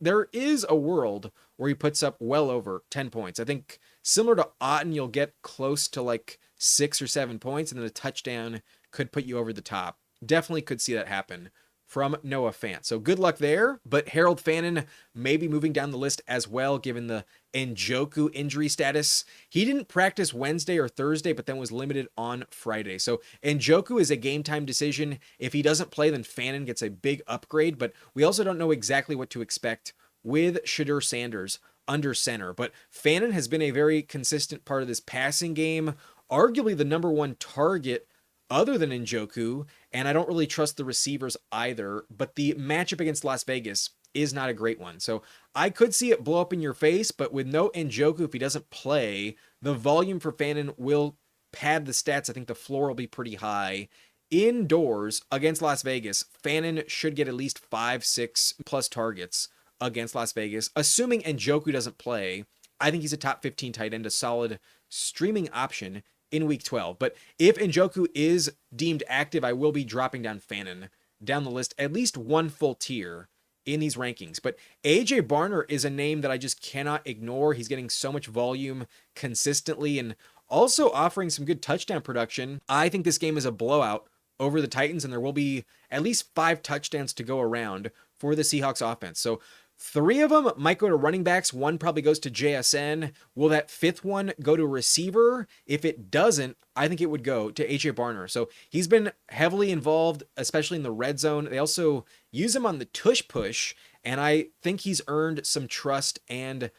A: there is a world where he puts up well over 10 points. I think similar to Otton, you'll get close to like 6 or 7 points, and then a touchdown could put you over the top. Definitely could see that happen from Noah Fant. So good luck there. But Harold Fannin may be moving down the list as well, given the Njoku injury status. He didn't practice Wednesday or Thursday, but then was limited on Friday. So Njoku is a game time decision. If he doesn't play, then Fannin gets a big upgrade. But we also don't know exactly what to expect with Shedeur Sanders under center. But Fannin has been a very consistent part of this passing game, arguably the number one target other than Njoku, and I don't really trust the receivers either, but the matchup against Las Vegas is not a great one. So I could see it blow up in your face, but with no Njoku, if he doesn't play, the volume for Fannin will pad the stats. I think the floor will be pretty high. Indoors against Las Vegas, Fannin should get at least 5-6 plus targets against Las Vegas. Assuming Njoku doesn't play, I think he's a top 15 tight end, a solid streaming option in week 12. But if Njoku is deemed active, I will be dropping down Fannin down the list, at least one full tier in these rankings. But AJ Barner is a name that I just cannot ignore. He's getting so much volume consistently and also offering some good touchdown production. I think this game is a blowout over the Titans, and there will be at least 5 touchdowns to go around for the Seahawks offense. So 3 of them might go to running backs. 1 probably goes to JSN. Will that 5th one go to receiver? If it doesn't, I think it would go to AJ Barner. So he's been heavily involved, especially in the red zone. They also use him on the tush push, and I think he's earned some trust and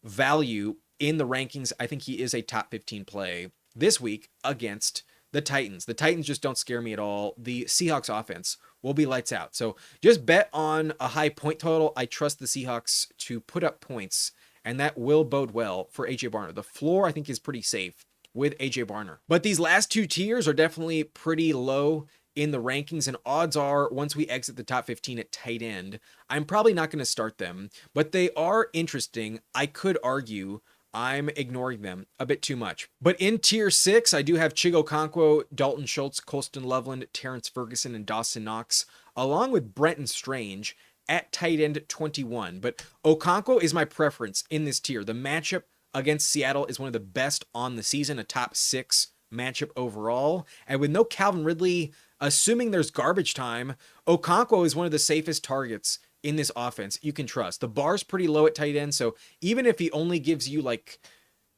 A: value in the rankings. I think he is a top 15 play this week against the Titans. The Titans just don't scare me at all. The Seahawks offense will be lights out. So just bet on a high point total. I trust the Seahawks to put up points, and that will bode well for AJ Barner. The floor, I think, is pretty safe with AJ Barner. But these last 2 tiers are definitely pretty low in the rankings, and odds are once we exit the top 15 at tight end, I'm probably not going to start them, but they are interesting. I could argue I'm ignoring them a bit too much. But in tier 6, I do have Chigo Okonkwo, Dalton Schultz, Colston Loveland, Terrance Ferguson, and Dawson Knox, along with Brenton Strange at tight end 21. But Okonkwo is my preference in this tier. The matchup against Seattle is one of the best on the season, a top 6 matchup overall. And with no Calvin Ridley, assuming there's garbage time, Okonkwo is one of the safest targets in this offense you can trust. The bar's pretty low at tight end, so even if he only gives you like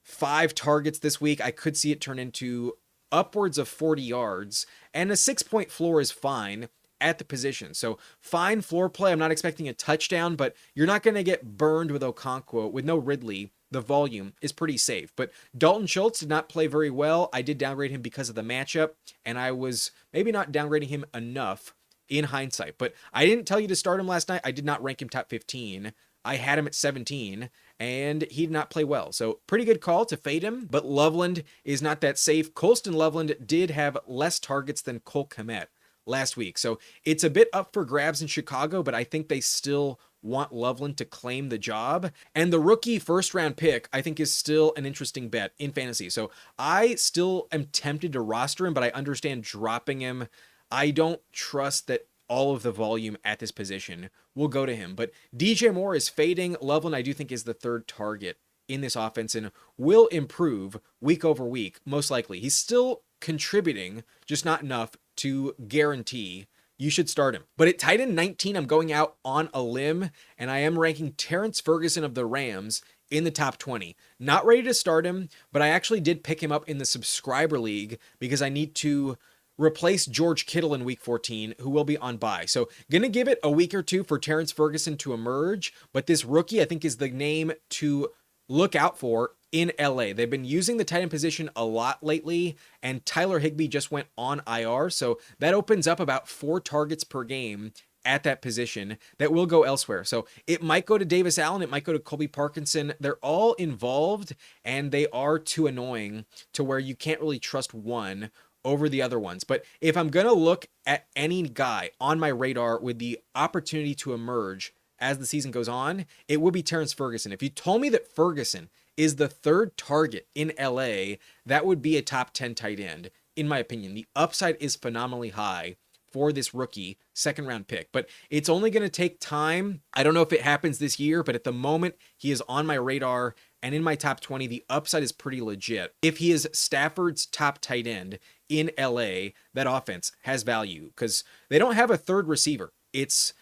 A: 5 targets this week, I could see it turn into upwards of 40 yards, and a 6-point floor is fine at the position. So fine floor play. I'm not expecting a touchdown, but you're not going to get burned with Okonkwo. With no Ridley, the volume is pretty safe. But Dalton Schultz did not play very well. I did downgrade him because of the matchup, and I was maybe not downgrading him enough in hindsight. But I didn't tell you to start him last night. I did not rank him top 15. I had him at 17, and he did not play well. So pretty good call to fade him, but Loveland is not that safe. Colston Loveland did have less targets than Cole Kmet last week. So it's a bit up for grabs in Chicago, but I think they still want Loveland to claim the job. And the rookie first round pick, I think, is still an interesting bet in fantasy. So I still am tempted to roster him, but I understand dropping him. I don't trust that all of the volume at this position will go to him. But DJ Moore is fading. Loveland, I do think, is the 3rd target in this offense and will improve week over week, most likely. He's still contributing, just not enough to guarantee you should start him. But at tight end 19, I'm going out on a limb, and I am ranking Terrance Ferguson of the Rams in the top 20. Not ready to start him, but I actually did pick him up in the subscriber league because I need to replace George Kittle in week 14, who will be on bye. So going to give it a week or 2 for Terrance Ferguson to emerge, but this rookie I think is the name to look out for in LA. They've been using the tight end position a lot lately, and Tyler Higbee just went on IR, so that opens up about 4 targets per game at that position that will go elsewhere. So it might go to Davis Allen, it might go to Colby Parkinson. They're all involved, and they are too annoying to where you can't really trust one over the other ones. But if I'm going to look at any guy on my radar with the opportunity to emerge as the season goes on, it would be Terrance Ferguson. If you told me that Ferguson is the 3rd target in LA, that would be a top 10 tight end, in my opinion. The upside is phenomenally high for this rookie second round pick, but it's only going to take time. I don't know if it happens this year, but at the moment he is on my radar and in my top 20. The upside is pretty legit. If he is Stafford's top tight end in LA, that offense has value because they don't have a third receiver. It's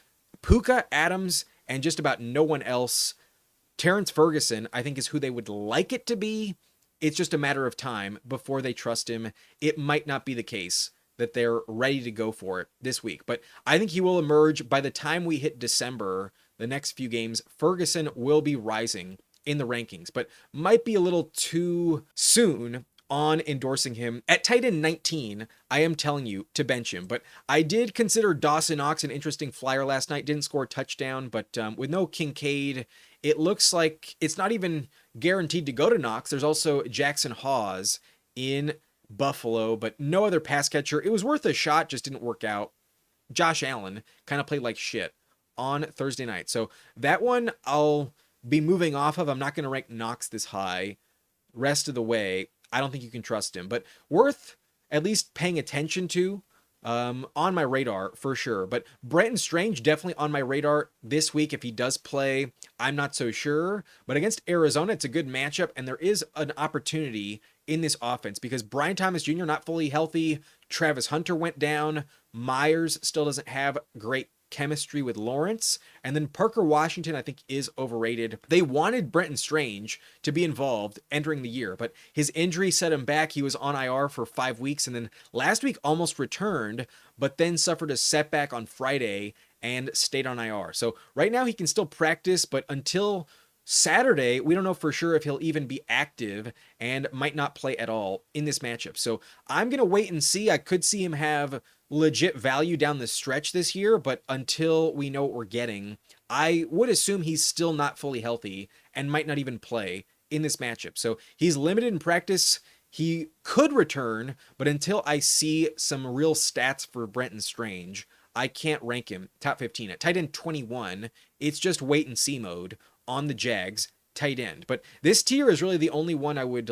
A: Puka, Adams, and just about no one else. Terrance Ferguson, I think, is who they would like it to be. It's just a matter of time before they trust him. It might not be the case that they're ready to go for it this week, but I think he will emerge by the time we hit December. The next few games, Ferguson will be rising in the rankings, but might be a little too soon on endorsing him. At tight end 19, I am telling you to bench him, but I did consider Dawson Knox an interesting flyer last night. Didn't score a touchdown, but with no Kincaid, it looks like it's not even guaranteed to go to Knox. There's also Jackson Hawes in Buffalo, but no other pass catcher. It was worth a shot, just didn't work out. Josh Allen kind of played like shit on Thursday night. So that one I'll be moving off of. I'm not going to rank Knox this high rest of the way. I don't think you can trust him, but worth at least paying attention to, on my radar for sure. But Brenton Strange definitely on my radar this week. If he does play, I'm not so sure, but against Arizona, it's a good matchup, and there is an opportunity in this offense because Brian Thomas Jr. not fully healthy. Travis Hunter went down. Myers still doesn't have great chemistry with Lawrence, and then Parker Washington I think is overrated. They wanted Brenton Strange to be involved entering the year, but his injury set him back. He was on IR for 5 weeks, and then last week almost returned, but then suffered a setback on Friday and stayed on IR. So right now he can still practice, but until Saturday, we don't know for sure if he'll even be active and might not play at all in this matchup. So I'm going to wait and see. I could see him have legit value down the stretch this year, but until we know what we're getting, I would assume he's still not fully healthy and might not even play in this matchup. So he's limited in practice. He could return, but until I see some real stats for Brenton Strange, I can't rank him top 15. At tight end 21, it's just wait and see mode on the Jags tight end. But this tier is really the only one I would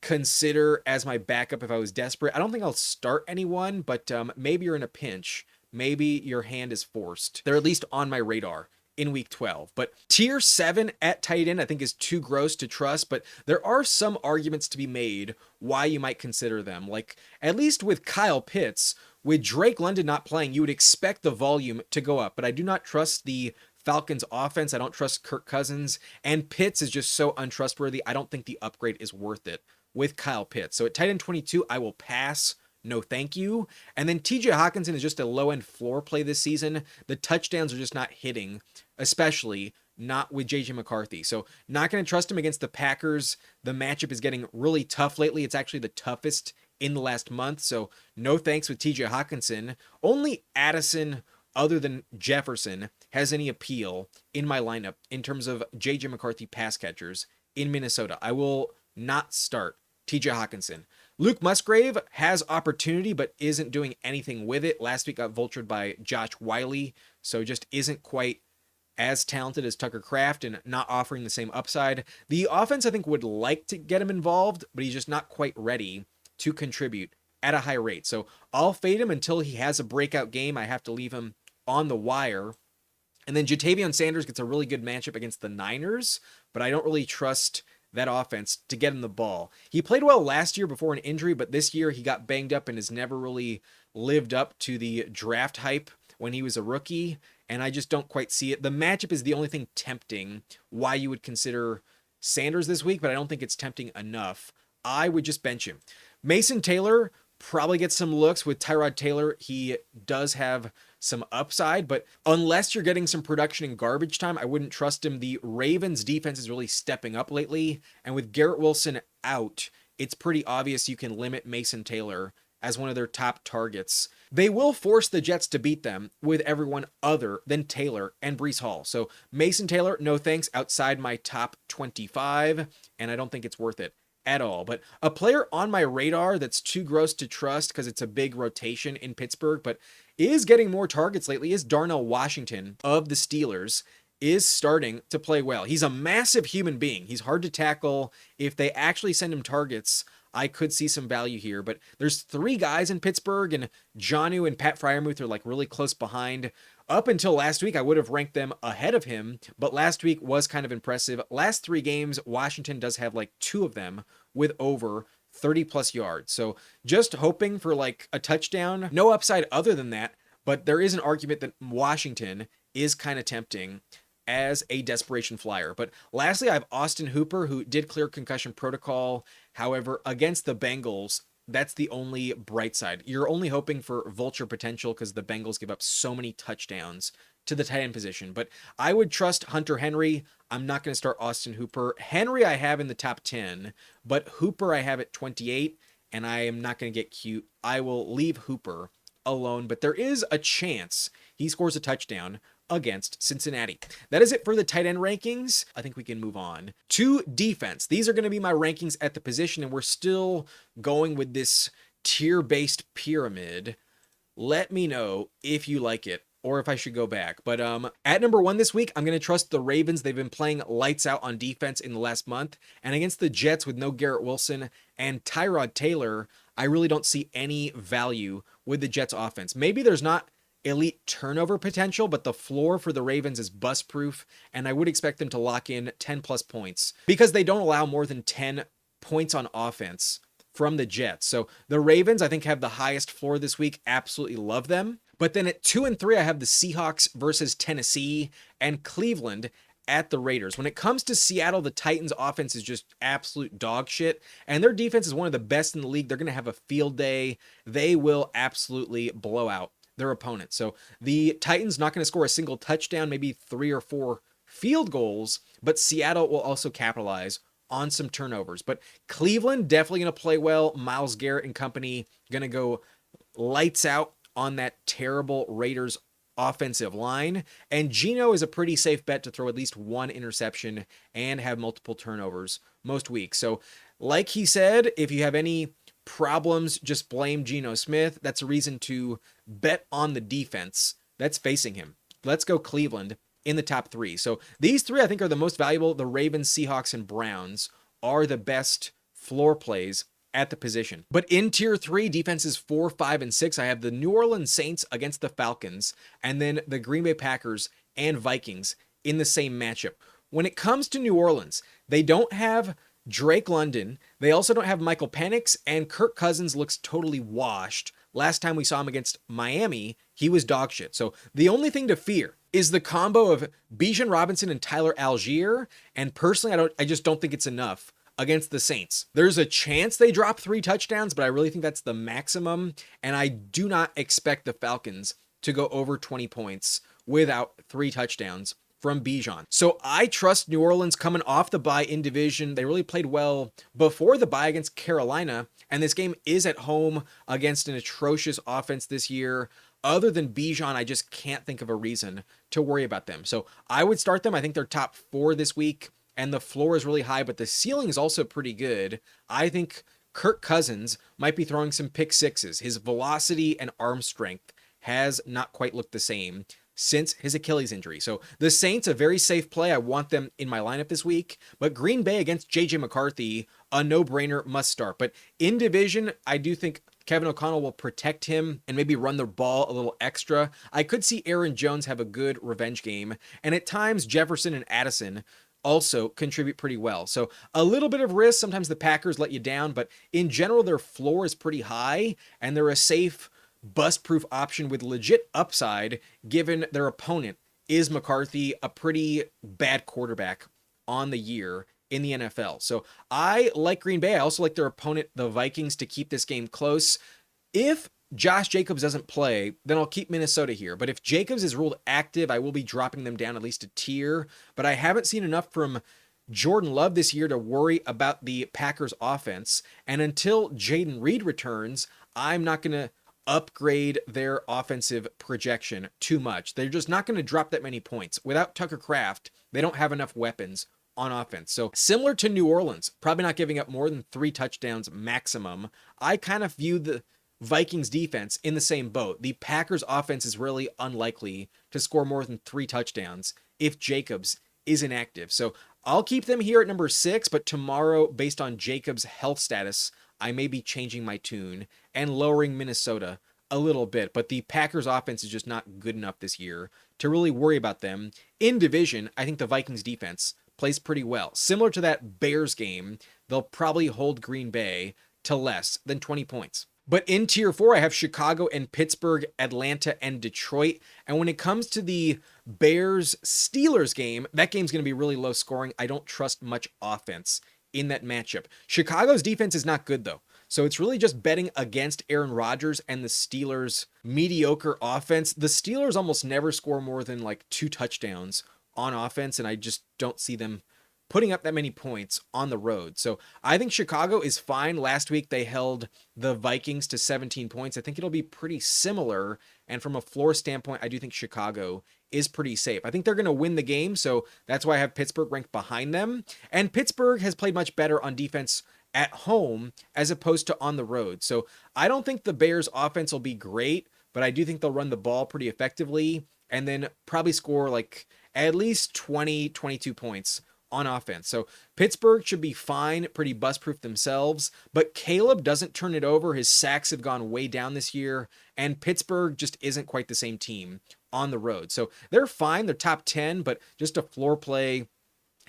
A: consider as my backup if I was desperate. I don't think I'll start anyone, but maybe you're in a pinch. Maybe your hand is forced. They're at least on my radar in week 12. But tier 7 at tight end I think is too gross to trust, but there are some arguments to be made why you might consider them. Like at least with Kyle Pitts, with Drake London not playing, you would expect the volume to go up, but I do not trust the Falcons offense. I don't trust Kirk Cousins, and Pitts is just so untrustworthy. I don't think the upgrade is worth it with Kyle Pitts. So at tight end 22, I will pass. No, thank you. And then TJ Hawkinson is just a low-end floor play this season. The touchdowns are just not hitting, especially not with JJ McCarthy. So not going to trust him against the Packers. The matchup is getting really tough lately. It's actually the toughest in the last month. So no thanks with TJ Hawkinson. Only Addison, other than Jefferson, has any appeal in my lineup in terms of JJ McCarthy pass catchers in Minnesota. I will not start TJ Hawkinson. Luke Musgrave has opportunity, but isn't doing anything with it. Last week got vultured by Josh Wiley, so just isn't quite as talented as Tucker Kraft and not offering the same upside. The offense, I think, would like to get him involved, but he's just not quite ready to contribute at a high rate. So I'll fade him until he has a breakout game. I have to leave him on the wire. And then Jatavion Sanders gets a really good matchup against the Niners, but I don't really trust that offense to get him the ball. He played well last year before an injury, but this year he got banged up and has never really lived up to the draft hype when he was a rookie, and I just don't quite see it. The matchup is the only thing tempting why you would consider Sanders this week, but I don't think it's tempting enough. I would just bench him. Mason Taylor probably gets some looks with Tyrod Taylor. He does have some upside, but unless you're getting some production in garbage time, I wouldn't trust him. The Ravens defense is really stepping up lately, and with Garrett Wilson out, it's pretty obvious you can limit Mason Taylor as one of their top targets. They will force the Jets to beat them with everyone other than Taylor and Breece Hall. So Mason Taylor, no thanks, outside my top 25, and I don't think it's worth it at all. But a player on my radar that's too gross to trust because it's a big rotation in Pittsburgh, but is getting more targets lately, is Darnell Washington of the Steelers. is starting to play well. He's a massive human being. He's hard to tackle. If they actually send him targets, I could see some value here. But there's 3 guys in Pittsburgh, and Jonnu and Pat Freiermuth are like really close behind. Up until last week, I would have ranked them ahead of him, but last week was kind of impressive. Last 3 games, Washington does have like 2 of them with over 30 plus yards. So just hoping for like a touchdown. No upside other than that, but there is an argument that Washington is kind of tempting as a desperation flyer. But lastly, I have Austin Hooper, who did clear concussion protocol. However, against the Bengals, that's the only bright side. You're only hoping for vulture potential because the Bengals give up so many touchdowns to the tight end position. But I would trust Hunter Henry. I'm not going to start Austin Hooper. Henry I have in the top 10, but Hooper I have at 28, and I am not going to get cute. I will leave Hooper alone, but there is a chance he scores a touchdown against Cincinnati. That is it for the tight end rankings. I think we can move on to defense. These are going to be my rankings at the position, and we're still going with this tier-based pyramid. Let me know if you like it or if I should go back. But at number 1 this week, I'm going to trust the Ravens. They've been playing lights out on defense in the last month, and against the Jets with no Garrett Wilson and Tyrod Taylor, I really don't see any value with the Jets offense. Maybe there's not elite turnover potential, but the floor for the Ravens is bust proof, and I would expect them to lock in 10 plus points because they don't allow more than 10 points on offense from the Jets. So the Ravens, I think, have the highest floor this week. Absolutely love them. But then at 2 and 3, I have the Seahawks versus Tennessee and Cleveland at the Raiders. When it comes to Seattle, the Titans offense is just absolute dog shit, and their defense is one of the best in the league. They're going to have a field day. They will absolutely blow out their opponent. So the Titans not going to score a single touchdown, maybe 3 or 4 field goals, but Seattle will also capitalize on some turnovers. But Cleveland definitely going to play well. Myles Garrett and company going to go lights out on that terrible Raiders offensive line. And Geno is a pretty safe bet to throw at least 1 interception and have multiple turnovers most weeks. So like he said, if you have any problems, just blame Geno Smith. That's a reason to bet on the defense that's facing him. Let's go Cleveland in the top 3. So these 3 I think are the most valuable. The Ravens, Seahawks, and Browns are the best floor plays at the position. But in tier 3, defenses 4, 5, and 6, I have the New Orleans Saints against the Falcons, and then the Green Bay Packers and Vikings in the same matchup. When it comes to New Orleans, they don't have Drake London. They also don't have Michael Penix, and Kirk Cousins looks totally washed. Last time we saw him against Miami, he was dog shit. So the only thing to fear is the combo of Bijan Robinson and Tyler Algier, and personally, I just don't think it's enough against the Saints. There's a chance they drop 3 touchdowns, but I really think that's the maximum, and I do not expect the Falcons to go over 20 points without 3 touchdowns from Bijan. So I trust New Orleans coming off the bye in division. They really played well before the bye against Carolina, and this game is at home against an atrocious offense this year. Other than Bijan, I just can't think of a reason to worry about them. So I would start them. I think they're top 4 this week, and the floor is really high, but the ceiling is also pretty good. I think Kirk Cousins might be throwing some pick sixes. His velocity and arm strength has not quite looked the same since his Achilles injury. So the Saints, a very safe play. I want them in my lineup this week. But Green Bay against JJ McCarthy, a no-brainer, must start. But in division, I do think Kevin O'Connell will protect him and maybe run the ball a little extra. I could see Aaron Jones have a good revenge game. And at times, Jefferson and Addison also contribute pretty well. So a little bit of risk. Sometimes the Packers let you down, but in general, their floor is pretty high, and they're a safe, bust-proof option with legit upside, given their opponent is McCarthy, a pretty bad quarterback on the year in the NFL. So I like Green Bay. I also like their opponent, the Vikings, to keep this game close. If Josh Jacobs doesn't play, then I'll keep Minnesota here. But if Jacobs is ruled active, I will be dropping them down at least a tier. But I haven't seen enough from Jordan Love this year to worry about the Packers offense. And until Jaden Reed returns, I'm not going to upgrade their offensive projection too much. They're just not going to drop that many points. Without Tucker Kraft, they don't have enough weapons on offense. So similar to New Orleans, probably not giving up more than 3 touchdowns maximum. I kind of view the Vikings defense in the same boat. The Packers offense is really unlikely to score more than 3 touchdowns if Jacobs is inactive. So I'll keep them here at number 6, but tomorrow, based on Jacobs' health status, I may be changing my tune and lowering Minnesota a little bit. But the Packers offense is just not good enough this year to really worry about them. In division, I think the Vikings defense plays pretty well. Similar to that Bears game, they'll probably hold Green Bay to less than 20 points. But in tier 4, I have Chicago and Pittsburgh, Atlanta and Detroit. And when it comes to the Bears-Steelers game, that game's going to be really low scoring. I don't trust much offense in that matchup. Chicago's defense is not good, though. So it's really just betting against Aaron Rodgers and the Steelers' mediocre offense. The Steelers almost never score more than like 2 touchdowns on offense, and I just don't see them putting up that many points on the road. So I think Chicago is fine. Last week they held the Vikings to 17 points. I think it'll be pretty similar. And from a floor standpoint, I do think Chicago is pretty safe. I think they're going to win the game. So that's why I have Pittsburgh ranked behind them. And Pittsburgh has played much better on defense at home as opposed to on the road. So I don't think the Bears offense will be great, but I do think they'll run the ball pretty effectively and then probably score like at least 20, 22 points on offense. So Pittsburgh should be fine, pretty bust-proof themselves, but Caleb doesn't turn it over. His sacks have gone way down this year, and Pittsburgh just isn't quite the same team on the road. So they're fine. They're top 10, but just a floor play.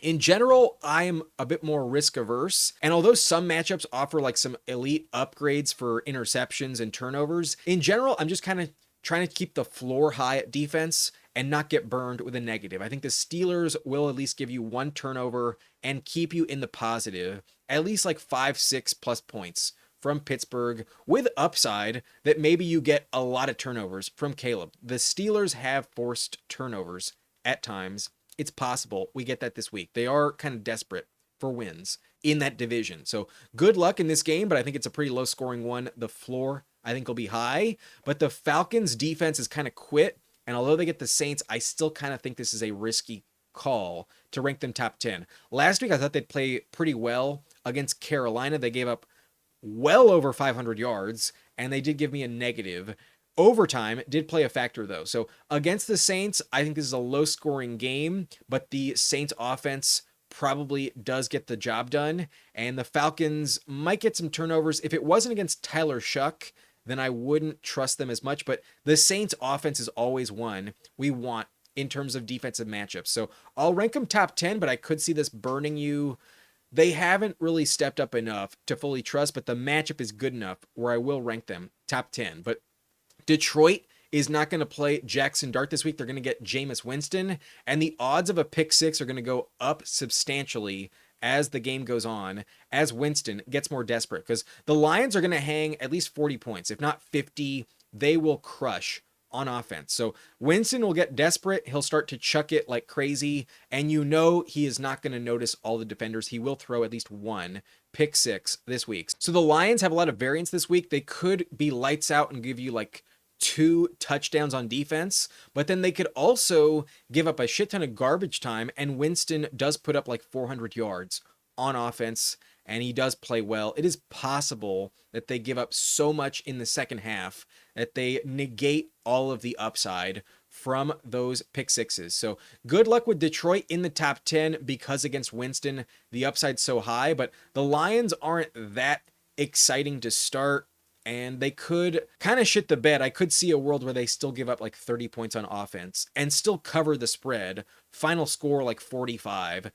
A: In general, I am a bit more risk averse. And although some matchups offer like some elite upgrades for interceptions and turnovers, in general, I'm just kind of trying to keep the floor high at defense and not get burned with a negative. I think the Steelers will at least give you 1 turnover and keep you in the positive, at least like 5-6 plus points from Pittsburgh, with upside that maybe you get a lot of turnovers from Caleb. The Steelers have forced turnovers at times. It's possible we get that this week. They are kind of desperate for wins in that division. So good luck in this game, but I think it's a pretty low scoring one. The floor, I think, will be high, but the Falcons defense is kind of quit. And although they get the Saints, I still kind of think this is a risky call to rank them top 10. Last week, I thought they'd play pretty well against Carolina. They gave up well over 500 yards, and they did give me a negative. Overtime did play a factor, though. So against the Saints, I think this is a low-scoring game, but the Saints offense probably does get the job done, and the Falcons might get some turnovers. If it wasn't against Tyler Shough, then I wouldn't trust them as much. But the Saints offense is always one we want in terms of defensive matchups. So I'll rank them top 10, but I could see this burning you. They haven't really stepped up enough to fully trust, but the matchup is good enough where I will rank them top 10. But Detroit is not going to play Jackson Dart this week. They're going to get Jameis Winston, and the odds of a pick 6 are going to go up substantially as the game goes on, as Winston gets more desperate, because the Lions are going to hang at least 40 points. If not 50, they will crush on offense. So Winston will get desperate. He'll start to chuck it like crazy, and you know he is not going to notice all the defenders. He will throw at least 1 pick 6 this week. So the Lions have a lot of variance this week. They could be lights out and give you like 2 touchdowns on defense, but then they could also give up a shit ton of garbage time, and Winston does put up like 400 yards on offense, and he does play well. It is possible that they give up so much in the second half that they negate all of the upside from those pick 6s. So good luck with Detroit in the top 10, because against Winston, the upside's so high, but the Lions aren't that exciting to start, and they could kind of shit the bed. I could see a world where they still give up like 30 points on offense and still cover the spread. Final score like 45-30.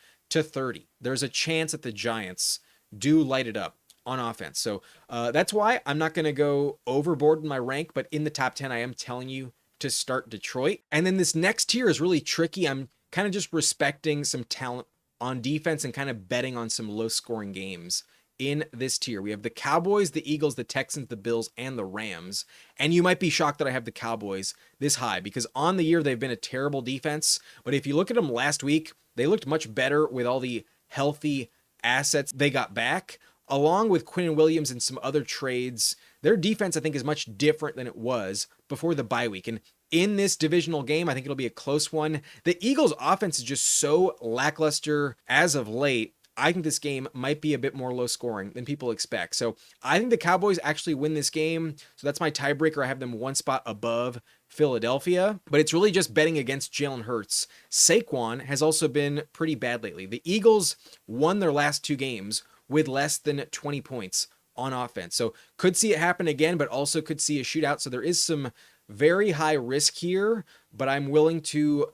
A: There's a chance that the Giants do light it up on offense. So that's why I'm not going to go overboard in my rank, but in the top 10, I am telling you to start Detroit. And then this next tier is really tricky. I'm kind of just respecting some talent on defense and kind of betting on some low scoring games. In this tier, we have the Cowboys, the Eagles, the Texans, the Bills, and the Rams. And you might be shocked that I have the Cowboys this high, because on the year they've been a terrible defense. But if you look at them last week, they looked much better with all the healthy assets they got back, along with Quinn Williams and some other trades. Their defense, I think, is much different than it was before the bye week. And in this divisional game, I think it'll be a close one. The Eagles' offense is just so lackluster as of late. I think this game might be a bit more low scoring than people expect. So I think the Cowboys actually win this game. So that's my tiebreaker. I have them 1 spot above Philadelphia, but it's really just betting against Jalen Hurts. Saquon has also been pretty bad lately. The Eagles won their last 2 games with less than 20 points on offense. So could see it happen again, but also could see a shootout. So there is some very high risk here, but I'm willing to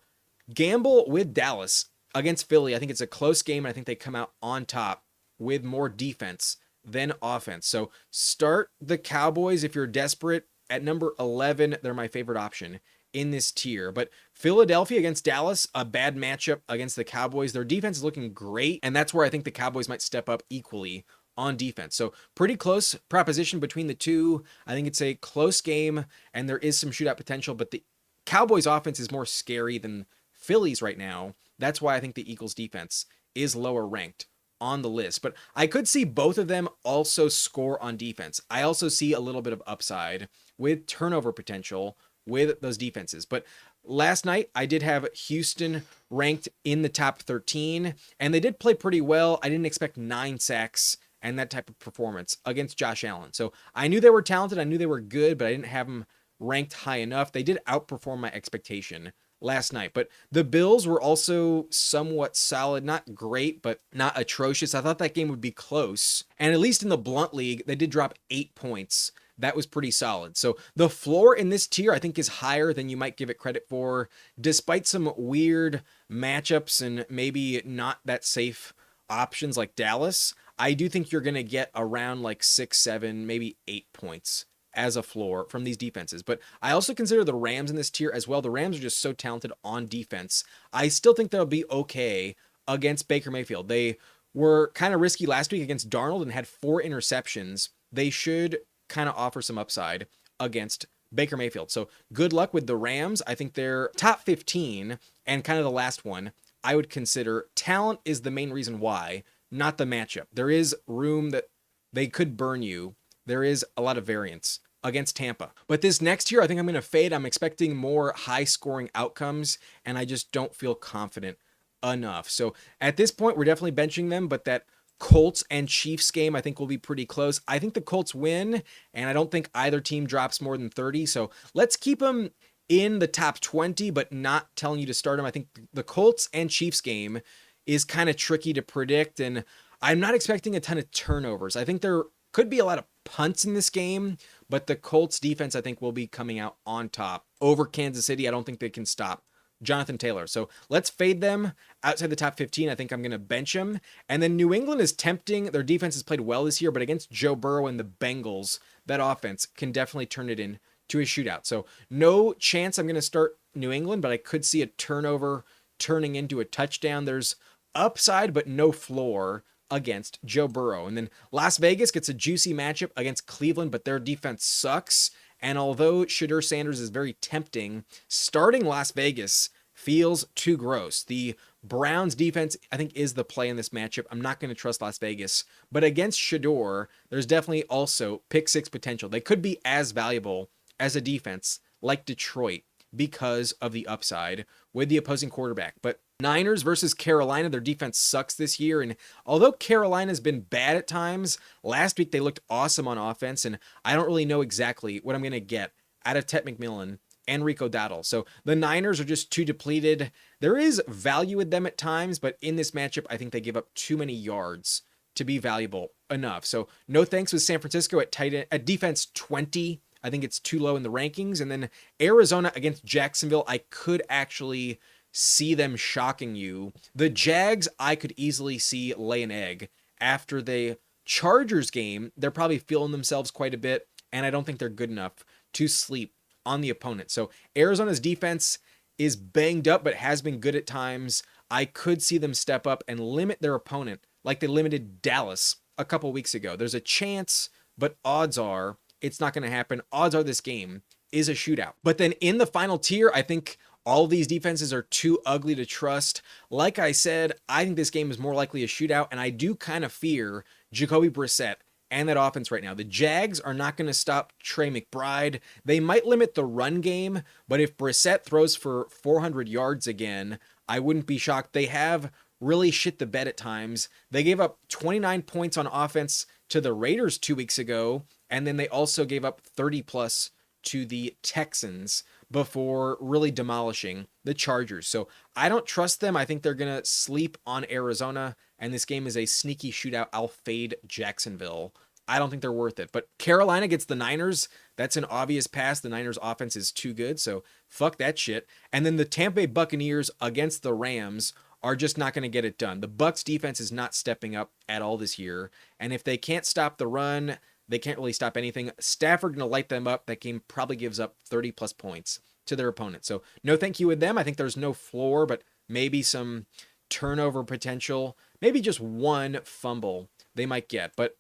A: gamble with Dallas against Philly. I think it's a close game, and I think they come out on top with more defense than offense. So start the Cowboys if you're desperate. At number 11, they're my favorite option in this tier. But Philadelphia against Dallas, a bad matchup against the Cowboys. Their defense is looking great, and that's where I think the Cowboys might step up equally on defense. So pretty close proposition between the two. I think it's a close game, and there is some shootout potential, but the Cowboys offense is more scary than Phillies right now. That's why I think the Eagles defense is lower ranked on the list. But I could see both of them also score on defense. I also see a little bit of upside with turnover potential with those defenses. But last night, I did have Houston ranked in the top 13, and they did play pretty well. I didn't expect 9 sacks and that type of performance against Josh Allen. So I knew they were talented. I knew they were good, but I didn't have them ranked high enough. They did outperform my expectation last night, but the Bills were also somewhat solid, not great, but not atrocious. I thought that game would be close. And at least in the Blunt League, they did drop 8 points. That was pretty solid. So the floor in this tier, I think, is higher than you might give it credit for, despite some weird matchups and maybe not that safe options like Dallas. I do think you're going to get around like 6, 7, maybe 8 points as a floor from these defenses. But I also consider the Rams in this tier as well. The Rams are just so talented on defense. I still think they'll be okay against Baker Mayfield. They were kind of risky last week against Darnold and had 4 interceptions. They should kind of offer some upside against Baker Mayfield. So good luck with the Rams. I think they're top 15, and kind of the last one I would consider. Talent is the main reason why, not the matchup. There is room that they could burn you. There is a lot of variance against Tampa. But this next year, I think I'm going to fade. I'm expecting more high-scoring outcomes, and I just don't feel confident enough. So at this point, we're definitely benching them, but that Colts and Chiefs game, I think, will be pretty close. I think the Colts win, and I don't think either team drops more than 30. So let's keep them in the top 20, but not telling you to start them. I think the Colts and Chiefs game is kind of tricky to predict, and I'm not expecting a ton of turnovers. I think there could be a lot of punts in this game, but the Colts defense, I think, will be coming out on top over Kansas City. I don't think they can stop Jonathan Taylor. So let's fade them outside the top 15. I think I'm going to bench them. And then New England is tempting. Their defense has played well this year, but against Joe Burrow and the Bengals, that offense can definitely turn it into a shootout. So no chance I'm going to start New England, but I could see a turnover turning into a touchdown. There's upside, but no floor against Joe Burrow. And then Las Vegas gets a juicy matchup against Cleveland, but their defense sucks. And although Shedeur Sanders is very tempting, starting Las Vegas feels too gross. The Browns defense, I think, is the play in this matchup. I'm not going to trust Las Vegas. But against Shedeur, there's definitely also pick 6 potential. They could be as valuable as a defense like Detroit because of the upside with the opposing quarterback. But Niners versus Carolina, their defense sucks this year. And although Carolina's been bad at times, last week they looked awesome on offense. And I don't really know exactly what I'm going to get out of Ted McMillan and Rico Dowdle. So the Niners are just too depleted. There is value with them at times, but in this matchup, I think they give up too many yards to be valuable enough. So no thanks with San Francisco at tight end, at defense 20. I think it's too low in the rankings. And then Arizona against Jacksonville, I could actually see them shocking you. The Jags, I could easily see lay an egg. After the Chargers game, they're probably feeling themselves quite a bit, and I don't think they're good enough to sleep on the opponent. So Arizona's defense is banged up, but has been good at times. I could see them step up and limit their opponent like they limited Dallas a couple weeks ago. There's a chance, but odds are it's not going to happen. Odds are this game is a shootout. But then in the final tier, I think all of these defenses are too ugly to trust. Like I said, I think this game is more likely a shootout, and I do kind of fear Jacoby Brissett and that offense right now. The Jags are not going to stop Trey McBride. They might limit the run game, but if Brissett throws for 400 yards again, I wouldn't be shocked. They have really shit the bed at times. They gave up 29 points on offense to the Raiders 2 weeks ago, and then they also gave up 30 plus to the Texans before really demolishing the Chargers. So I don't trust them. I think they're going to sleep on Arizona, and this game is a sneaky shootout. I'll fade Jacksonville. I don't think they're worth it. But Carolina gets the Niners. That's an obvious pass. The Niners offense is too good, so fuck that shit. And then the Tampa Bay Buccaneers against the Rams are just not going to get it done. The Bucs defense is not stepping up at all this year, and if they can't stop the run, they can't really stop anything. Stafford going to light them up. That game probably gives up 30 plus points to their opponent. So no thank you with them. I think there's no floor, but maybe some turnover potential. Maybe just one fumble they might get. But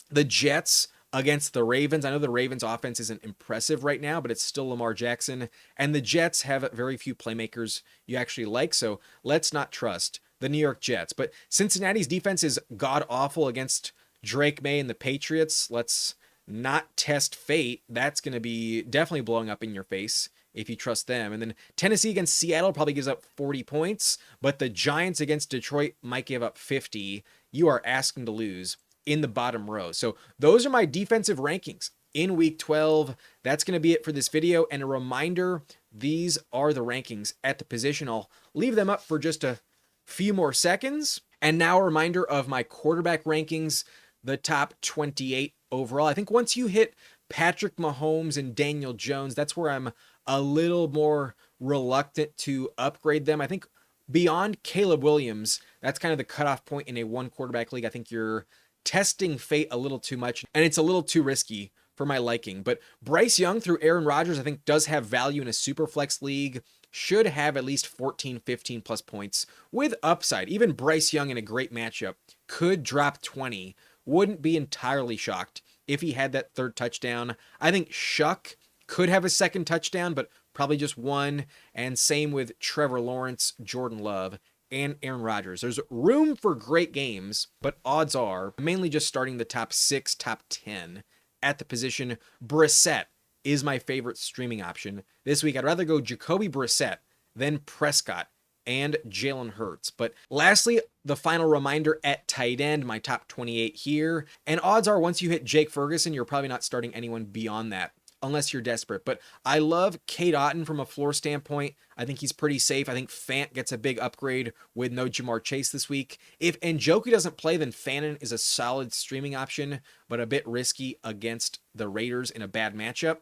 A: the Jets against the Ravens. I know the Ravens offense isn't impressive right now, but it's still Lamar Jackson. And the Jets have very few playmakers you actually like. So let's not trust the New York Jets. But Cincinnati's defense is god-awful against Drake Maye and the Patriots. Let's not test fate. That's going to be definitely blowing up in your face if you trust them. And then Tennessee against Seattle probably gives up 40 points, but the Giants against Detroit might give up 50. You are asking to lose in the bottom row. So those are my defensive rankings in week 12. That's going to be it for this video. And a reminder, these are the rankings at the position. I'll leave them up for just a few more seconds. And now a reminder of my quarterback rankings, the top 28 overall. I think once you hit Patrick Mahomes and Daniel Jones, that's where I'm a little more reluctant to upgrade them. I think beyond Caleb Williams, that's kind of the cutoff point in a one quarterback league. I think you're testing fate a little too much, and it's a little too risky for my liking. But Bryce Young through Aaron Rodgers, I think does have value in a super flex league, should have at least 14, 15 plus points with upside. Even Bryce Young in a great matchup could drop 20. Wouldn't be entirely shocked if he had that third touchdown. I think Shough could have a second touchdown, but probably just one. And same with Trevor Lawrence, Jordan Love, and Aaron Rodgers. There's room for great games, but odds are mainly just starting the top 6, top 10 at the position. Brissett is my favorite streaming option this week. I'd rather go Jacoby Brissett than Prescott and Jalen Hurts. But lastly, the final reminder at tight end, my top 28 here. And odds are once you hit Jake Ferguson, you're probably not starting anyone beyond that, unless you're desperate. But I love Cade Otton from a floor standpoint. I think he's pretty safe. I think Fant gets a big upgrade with no Jamar Chase this week. If Njoku doesn't play, then Fannin is a solid streaming option, but a bit risky against the Raiders in a bad matchup.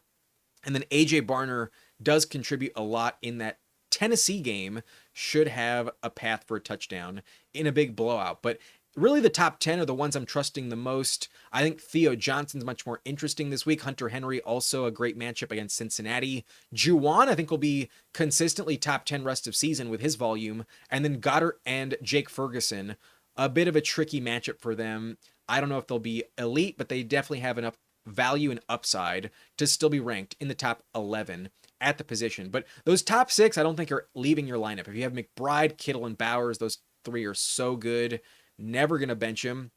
A: And then AJ Barner does contribute a lot in that Tennessee game, should have a path for a touchdown in a big blowout. But really the top 10 are the ones I'm trusting the most. I think Theo Johnson's much more interesting this week. Hunter Henry, also a great matchup against Cincinnati. Juwan, I think, will be consistently top 10 rest of season with his volume. And then Goddard and Jake Ferguson, a bit of a tricky matchup for them. I don't know if they'll be elite, but they definitely have enough value and upside to still be ranked in the top 11 at the position. But those top 6, I don't think are leaving your lineup. If you have McBride, Kittle, and Bowers, those 3 are so good. Never going to bench him.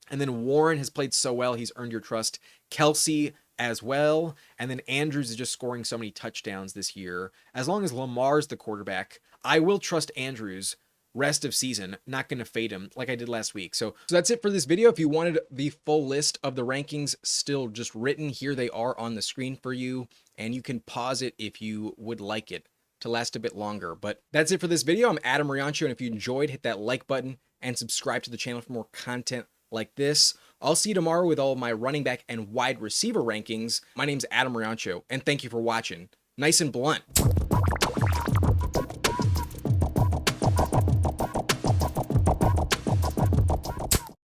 A: And then Warren has played so well, he's earned your trust. Kelsey as well. And then Andrews is just scoring so many touchdowns this year. As long as Lamar's the quarterback, I will trust Andrews rest of season. Not going to fade him like I did last week. So that's it for this video. If you wanted the full list of the rankings still just written, here they are on the screen for you. And you can pause it if you would like it to last a bit longer. But that's it for this video. I'm Adam Riancho, and if you enjoyed, hit that like button and subscribe to the channel for more content like this. I'll see you tomorrow with all of my running back and wide receiver rankings. My name's Adam Riancho, and thank you for watching. Nice and blunt.